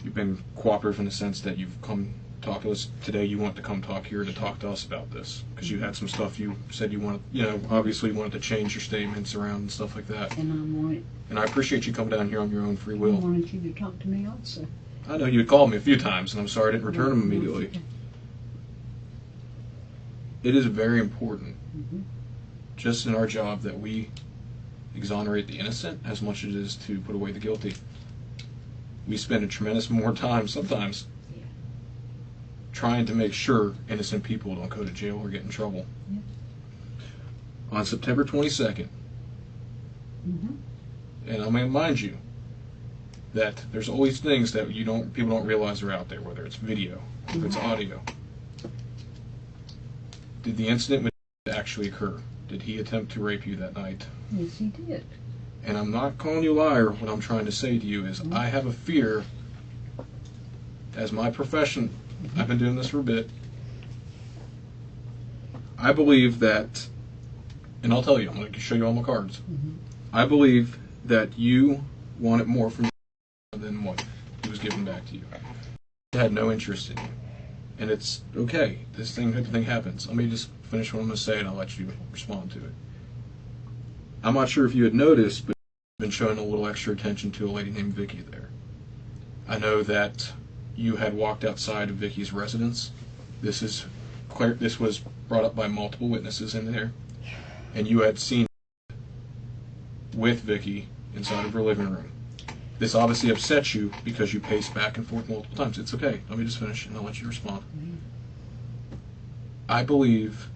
You've been cooperative in the sense that you've come talk to us today. You want to come talk here to talk to us about this because you had some stuff you said you wanted, obviously you wanted to change your statements around and stuff like that. And I appreciate you coming down here on your own free I will. wanted you to talk to me also. I know you had called me a few times, and I'm sorry I didn't return them immediately. It is very important, just in our job, that we exonerate the innocent as much as it is to put away the guilty. We spend a tremendous more time sometimes trying to make sure innocent people don't go to jail or get in trouble. Yeah. On September 22nd, and I'm going to remind you that there's always things that people don't realize are out there, whether it's video, if it's audio. Did the incident actually occur? Did he attempt to rape you that night? Yes, he did. And I'm not calling you a liar. What I'm trying to say to you is I have a fear, as my profession, I've been doing this for a bit, I believe that, and I'll tell you, I'm going to show you all my cards. I believe that you wanted more from than what he was giving back to you. He had no interest in you. And it's okay. This thing happens. Let me just finish what I'm going to say, and I'll let you respond to it. I'm not sure if you had noticed, but you've been showing a little extra attention to a lady named Vicky there. I know that you had walked outside of Vicky's residence. This was brought up by multiple witnesses in there, and you had seen with Vicky inside of her living room. This obviously upsets you because you paced back and forth multiple times. It's okay. Let me just finish and I'll let you respond. I believe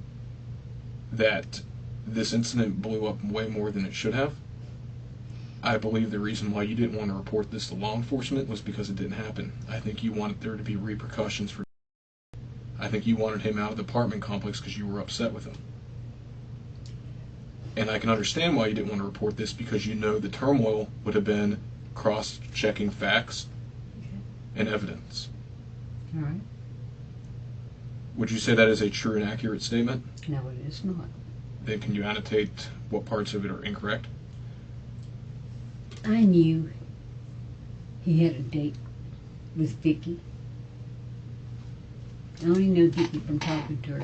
that this incident blew up way more than it should have. I believe the reason why you didn't want to report this to law enforcement was because it didn't happen. I think you wanted there to be repercussions for... I think you wanted him out of the apartment complex because you were upset with him. And I can understand why you didn't want to report this, because you know the turmoil would have been cross-checking facts and evidence. All right. Would you say that is a true and accurate statement? No, it is not. Then can you annotate what parts of it are incorrect? I knew he had a date with Vicky. I only know Vicky from talking to her.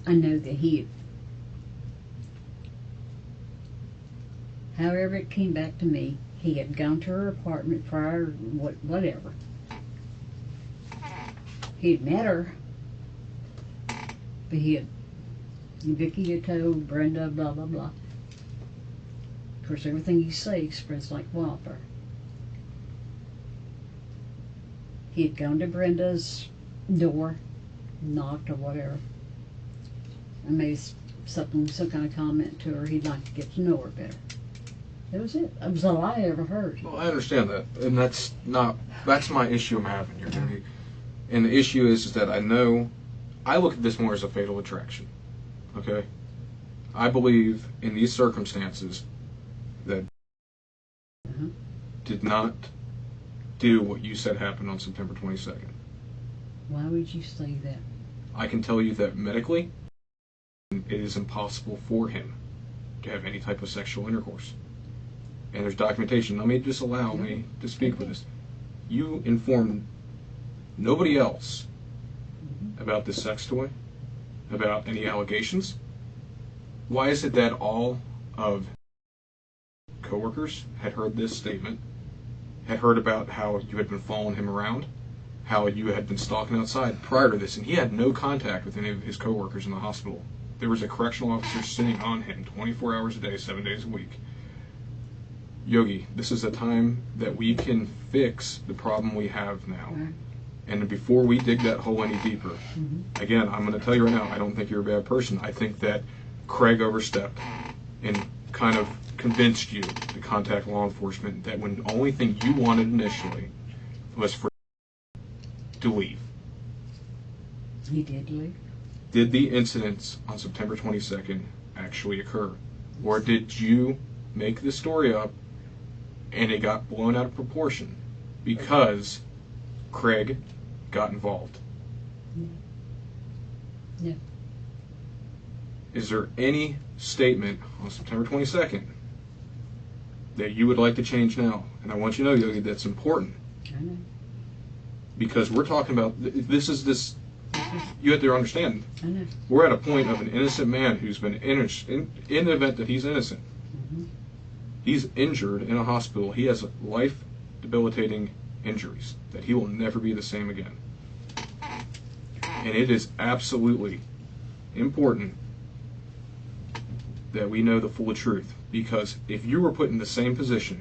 I know that however it came back to me, he had gone to her apartment prior, whatever. He had met her, but Vicky had told Brenda, blah, blah, blah. Of course, everything you say spreads like wildfire. He had gone to Brenda's door, knocked or whatever, and made some kind of comment to her. He'd like to get to know her better. That was it. That was all I ever heard. Well, I understand that, and that's my issue I'm having here, Jimmy. And the issue is that I look at this more as a fatal attraction. Okay? I believe in these circumstances that did not do what you said happened on September 22nd. Why would you say that? I can tell you that medically, it is impossible for him to have any type of sexual intercourse. And there's documentation. Let me just allow me to speak with this. You informed nobody else about this sex toy, about any allegations. Why is it that all of coworkers had heard this statement, had heard about how you had been following him around, how you had been stalking outside prior to this, and he had no contact with any of his coworkers in the hospital? There was a correctional officer sitting on him 24 hours a day, 7 days a week. Yogi, this is a time that we can fix the problem we have now. And before we dig that hole any deeper, again, I'm going to tell you right now, I don't think you're a bad person. I think that Craig overstepped and kind of convinced you to contact law enforcement that when the only thing you wanted initially was for to leave. He did leave. Did the incidents on September 22nd actually occur? Or did you make this story up and it got blown out of proportion because Craig got involved? No. Is there any statement on September 22nd that you would like to change now? And I want you to know, Yogi, that's important. I know. Because we're talking about, you have to understand, I know. we're at a point of an innocent man who's been in the event that he's innocent. He's injured in a hospital. He has life-debilitating injuries that he will never be the same again. And it is absolutely important that we know the full truth. Because if you were put in the same position,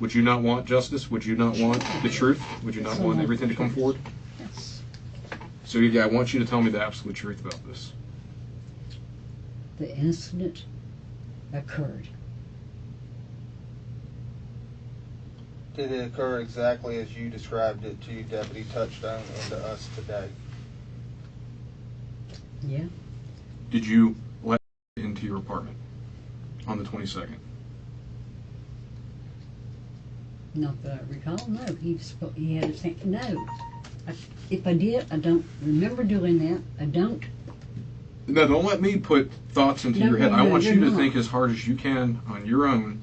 would you not want justice? Would you not want the truth? Would you not want everything to come forward? Yes. So, yeah, I want you to tell me the absolute truth about this. The incident occurred. Did it occur exactly as you described it to Deputy Touchstone and to us today? Yeah. Did you let him into your apartment on the 22nd? Not that I recall. No, he had a thing. No. If I did, I don't remember doing that. I don't. No, don't let me put thoughts into your head. I want you to think as hard as you can on your own.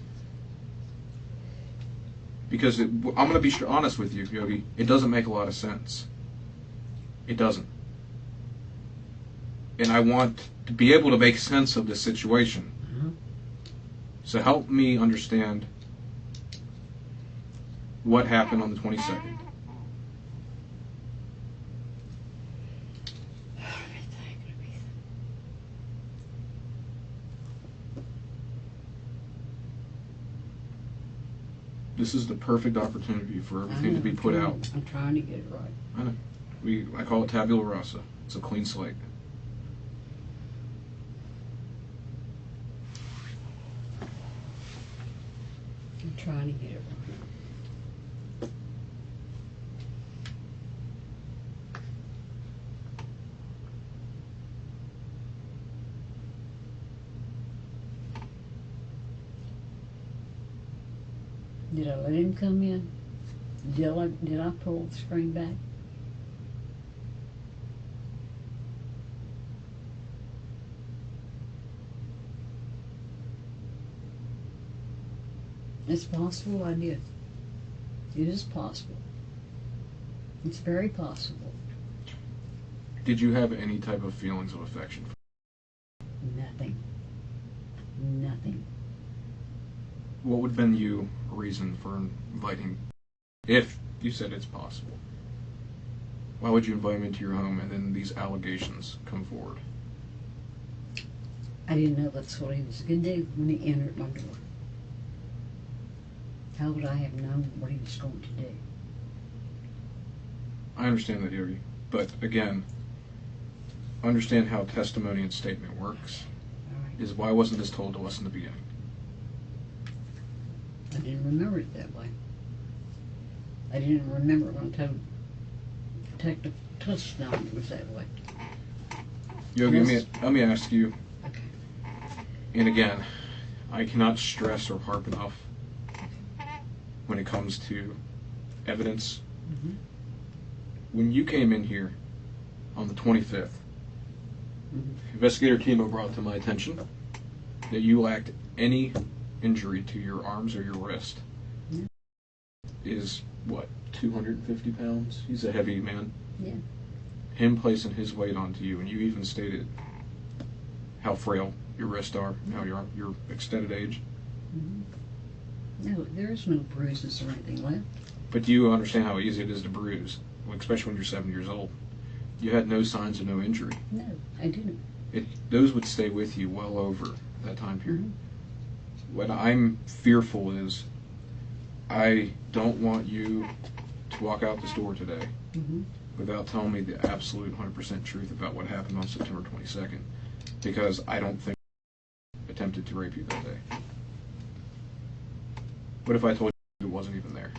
Because I'm going to be honest with you, Yogi, it doesn't make a lot of sense. It doesn't. And I want to be able to make sense of this situation. So help me understand what happened on the 22nd. This is the perfect opportunity for everything to be put out. I'm trying to get it right. I know. I call it tabula rasa. It's a clean slate. I'm trying to get it right. Did I let him come in? Did I pull the screen back? It's possible I did. It is possible. It's very possible. Did you have any type of feelings of affection? Nothing. Nothing. What would have been you reason for inviting, if you said it's possible? Why would you invite him into your home and then these allegations come forward? I didn't know that's what he was going to do when he entered my door. How would I have known what he was going to do? I understand that, Yogi, but again, understand how testimony and statement works. All right. Is why wasn't this told to us in the beginning? I didn't remember it that way. I didn't remember when I told Detective Touchstone it was that way. Yogi, Yes. let me ask you, Okay. and again, I cannot stress or harp enough when it comes to evidence. Mhm. When you came in here on the 25th, Mhm. Investigator Timo brought to my attention that you lacked any injury to your arms or your wrist. Yeah. Is what, 250 pounds? He's a heavy man. Yeah. Him placing his weight onto you, and you even stated how frail your wrists are, now your extended age. Mhm. No, there's no bruises or anything left. But do you understand how easy it is to bruise, especially when you're 7 years old? You had no signs of no injury. No, I didn't. Those would stay with you well over that time period. Mhm. What I'm fearful is I don't want you to walk out this door today Mhm. without telling me the absolute 100% truth about what happened on September 22nd, because I don't think he attempted to rape you that day. What if I told you it wasn't even there?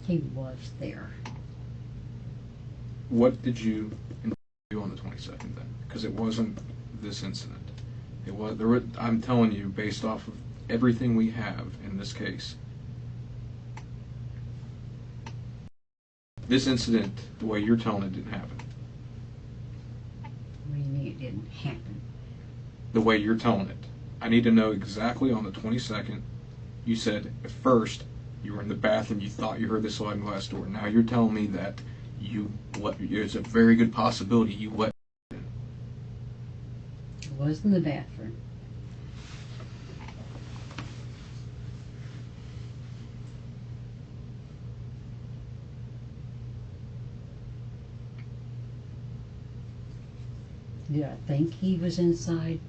He was there. What did you do on the 22nd then? Because it wasn't this incident. It was there. I'm telling you, based off of everything we have in this case, this incident, the way you're telling it, didn't happen. What do you mean it didn't happen? The way you're telling it, I need to know exactly on the 22nd. You said at first you were in the bathroom, you thought you heard the sliding glass door. Now you're telling me that there's a very good possibility you let. It was in the bathroom. Did I think he was inside?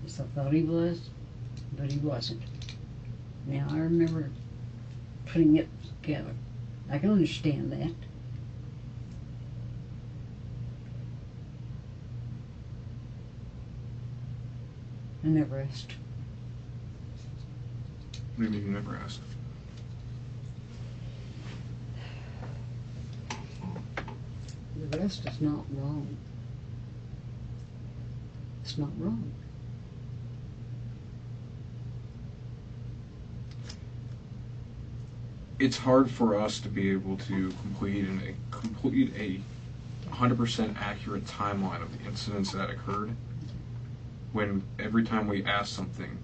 Yes, I thought he was, but he wasn't. Now I remember putting it together. I can understand that. I never asked. What do you mean you never asked? The rest is not wrong. It's not wrong. It's hard for us to be able to complete a 100% accurate timeline of the incidents that occurred when every time we ask something,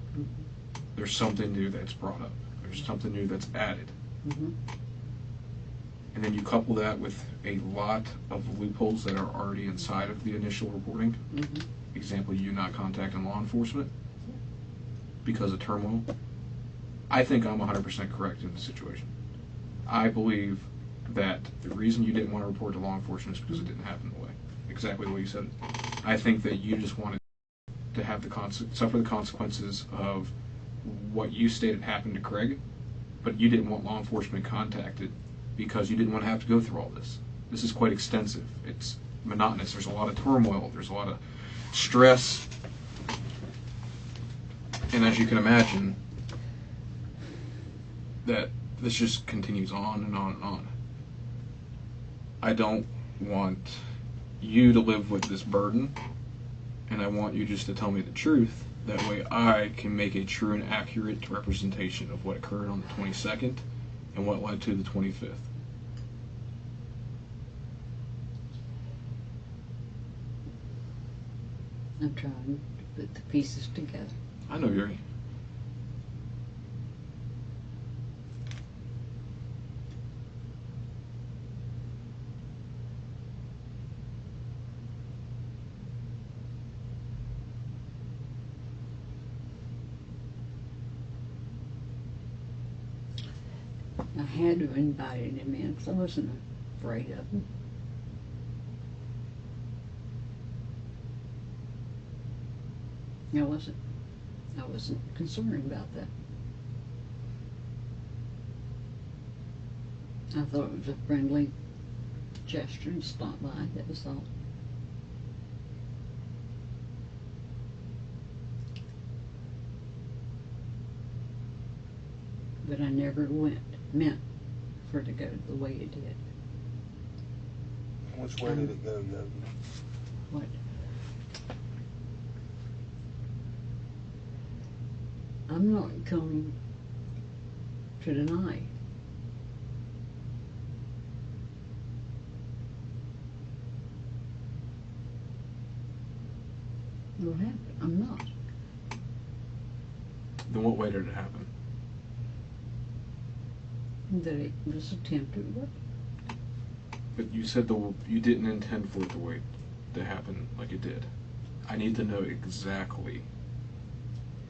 there's something new that's brought up. There's something new that's added. Mm-hmm. And then you couple that with a lot of loopholes that are already inside of the initial reporting. Mm-hmm. Example, you not contacting law enforcement because of turmoil. I think I'm 100% correct in the situation. I believe that the reason you didn't want to report to law enforcement is because it didn't happen the way, exactly the way you said it. I think that you just wanted to have suffer the consequences of what you stated happened to Craig, but you didn't want law enforcement contacted because you didn't want to have to go through all this. This is quite extensive. It's monotonous. There's a lot of turmoil. There's a lot of stress. And as you can imagine, that this just continues on and on and on. I don't want you to live with this burden, and I want you just to tell me the truth. That way I can make a true and accurate representation of what occurred on the 22nd and what led to the 25th. I'm trying to put the pieces together. I know, Yogi. I had to have invited him in because I wasn't afraid of him. I wasn't concerned about that. I thought it was a friendly gesture to stop by, that was all. But I never meant for it to go the way it did. Which way did it go, Yogi? What? I'm not going to deny. What happened? I'm not. Then what way did it happen? That it was attempted work. But you said you didn't intend for it the way to happen like it did. I need to know exactly,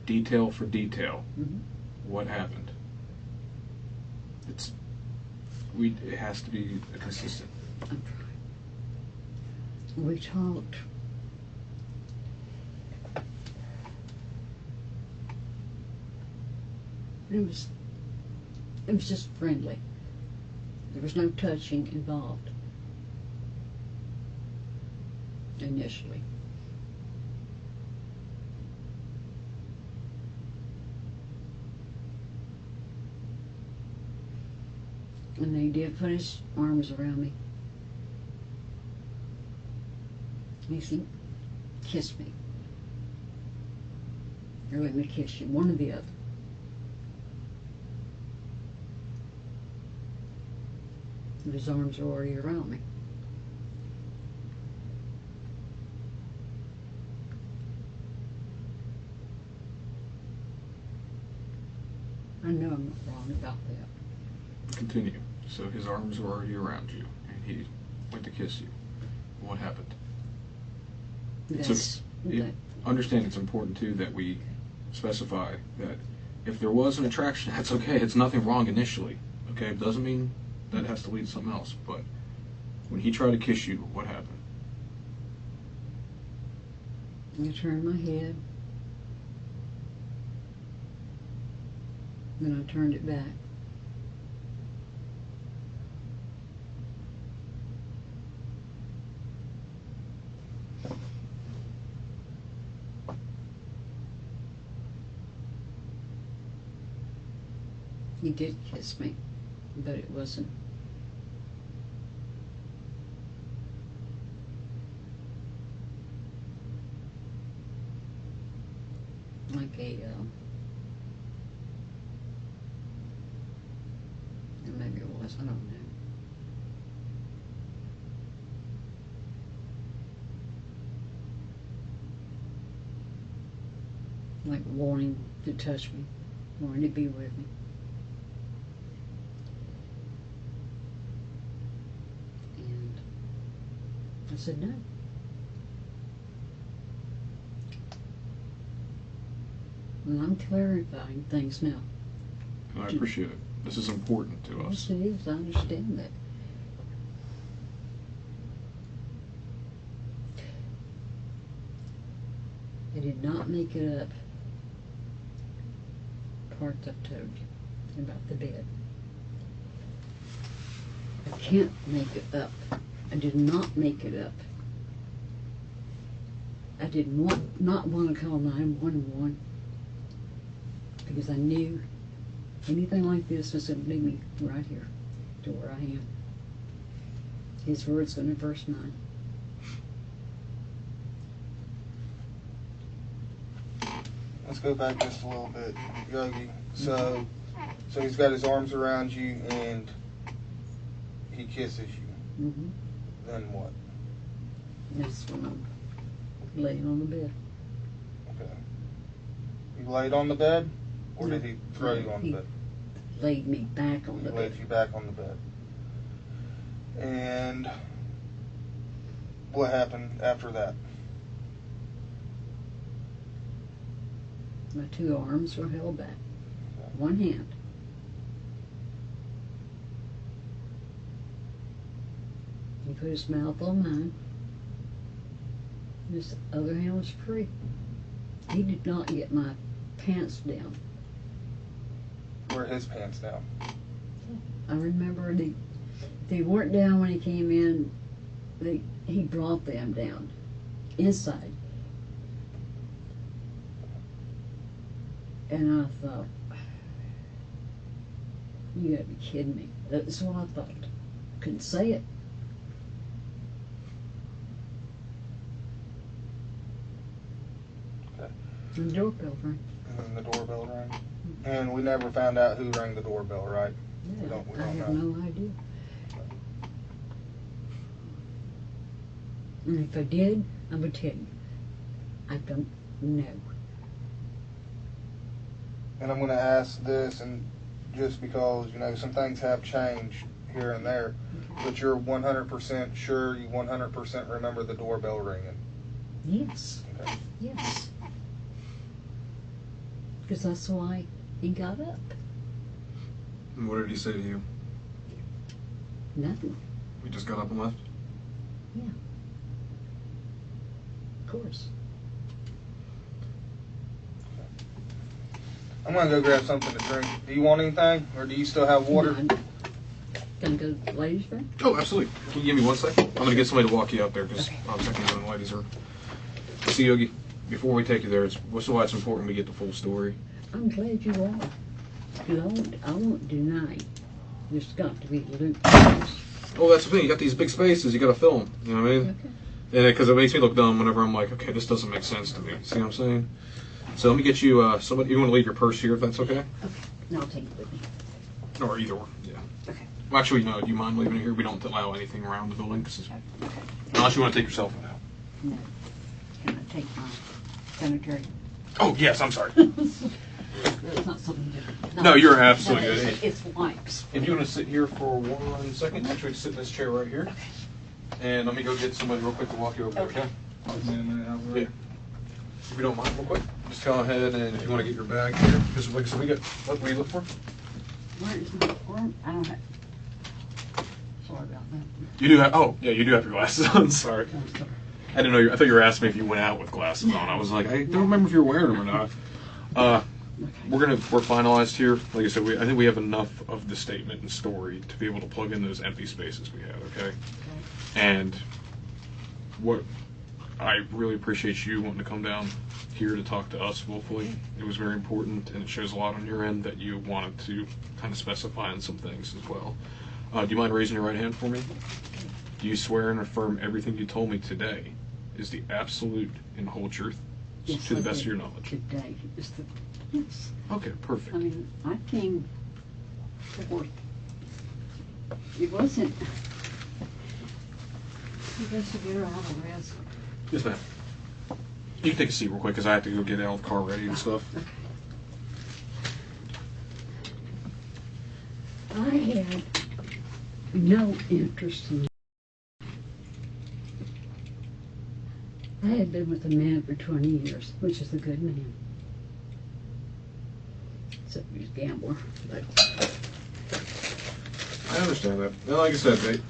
detail for detail, what happened. It has to be consistent. I'm trying. We talked. It was just friendly. There was no touching involved initially. And he did put his arms around me. He said, kiss me. Or let me kiss you, one or the other. His arms were already around me. I know I'm not wrong about that. Continue. So his arms were already around you, and he went to kiss you. What happened? Understand it's important, too, that we specify that if there was an attraction, that's okay. It's nothing wrong initially. Okay? It doesn't mean that has to lead to something else. But when he tried to kiss you, what happened? I turned my head. Then I turned it back. He did kiss me, but it wasn't like maybe it was, I don't know. Like wanting to touch me, wanting to be with me. And I said no. And I'm clarifying things now. And I appreciate it. This is important to us. Yes, it is. I understand that. I did not make it up. Parts I've told you about the bed. I can't make it up. I did not make it up. I did not want to call 911 because I knew anything like this was going to lead me right here to where I am. His words in verse 9. Let's go back just a little bit, Yogi. So he's got his arms around you and he kisses you. Mm-hmm. Then what? That's when laying on the bed. Okay. You laid on the bed, or did he throw you on the bed? Laid me back on He the laid bed. you back on the bed. And what happened after that? My two arms were held back. One hand. He put his mouth on mine. His other hand was free. He did not get my pants down. Were his pants down? I remember they weren't down when he came in. He brought them down inside. And I thought, you gotta be kidding me. That's what I thought. Couldn't say it. Okay. And the doorbell rang. And then the doorbell rang. And we never found out who rang the doorbell, right? Yeah, We don't I have know. no idea. And if I did, I would tell you. I don't know. And I'm going to ask this, and just because, you know, some things have changed here and there, but you're 100% sure, you 100% remember the doorbell ringing? Yes. Okay. Yes. Because that's why he got up. And what did he say to you? Nothing. He just got up and left? Of course. I'm going to go grab something to drink. Do you want anything, or do you still have water? Can I go to the ladies' room? Oh, absolutely. Can you give me 1 second? I'm going to get somebody to walk you up there because I'm checking you in the ladies' room. See, Yogi, before we take you there, that's why it's important we get the full story. I'm glad you are. Because I won't deny there's got to be loopholes. Oh, that's the thing. You got these big spaces. You got to fill them. You know what I mean? Okay. And because it makes me look dumb whenever I'm like, okay, this doesn't make sense to me. See what I'm saying? So let me get you somebody. You want to leave your purse here if that's okay? Okay. No, I'll take it with me. Or either or. Yeah. Okay. Well, actually, no. Do you mind leaving it here? We don't allow anything around the building. Unless you want to take your cell phone out. No. Can I take my sanitary? Oh, yes. I'm sorry. It's not something different. No, you're absolutely no, good. It's wipes. If you want to sit here for 1 second, actually sit in this chair right here. And let me go get somebody real quick to walk you over there, okay? Yeah. If you don't mind, real quick, just go ahead and if you want to get your bag here, because like I said, we got, what do you look for? Where is my form? I don't have. Sorry about that. You do have, oh, yeah, you do have your glasses on, sorry. I'm sorry. I didn't know I thought you were asking me if you went out with glasses on. I was like, I don't remember if you were wearing them or not. Okay. We're finalized here. Like I said, I think we have enough of the statement and story to be able to plug in those empty spaces we had, okay? And what I really appreciate you wanting to come down here to talk to us willfully. It was very important, and it shows a lot on your end that you wanted to kind of specify on some things as well. Do you mind raising your right hand for me? Do you swear and affirm everything you told me today is the absolute and whole truth Yes, to the I best of did. your knowledge? Today is the. Yes. Okay, perfect. I mean, I came for. It wasn't. I guess if you're out of rest. Yes, ma'am. You can take a seat real quick because I have to go get out of the car ready and stuff. I had no interest in. I had been with a man for 20 years, which is a good man. Except he's a gambler. But I understand that. And like I said,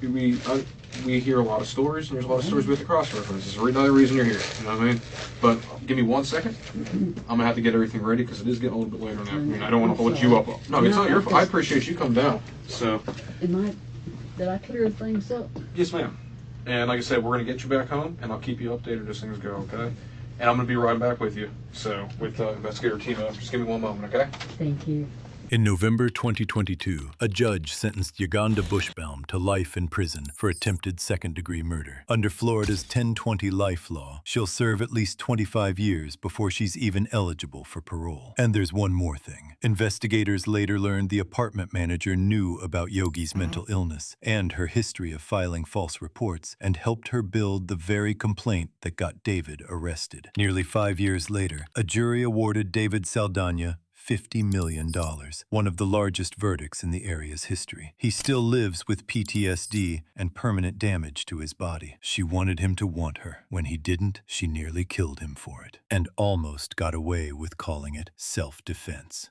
we hear a lot of stories, and there's a lot of stories with the cross-references. There's another reason you're here, you know what I mean? But give me 1 second. I'm going to have to get everything ready because it is getting a little bit later now. I mean, I don't want to hold you up. No, it's not your fault. I appreciate you coming down. So, did I clear things up? yes, ma'am. And like I said, we're going to get you back home, and I'll keep you updated as things go, okay? And I'm going to be right back with you. So, with investigator team up, just give me 1 moment, okay? Thank you. In November 2022, a judge sentenced Yogi Buschbaum to life in prison for attempted second-degree murder. Under Florida's 1020 life law, she'll serve at least 25 years before she's even eligible for parole. And there's one more thing. Investigators later learned the apartment manager knew about Yogi's mental illness and her history of filing false reports, and helped her build the very complaint that got David arrested. Nearly 5 years later, a jury awarded David Saldana $50 million, one of the largest verdicts in the area's history. He still lives with PTSD and permanent damage to his body. She wanted him to want her. When he didn't, she nearly killed him for it, and almost got away with calling it self-defense.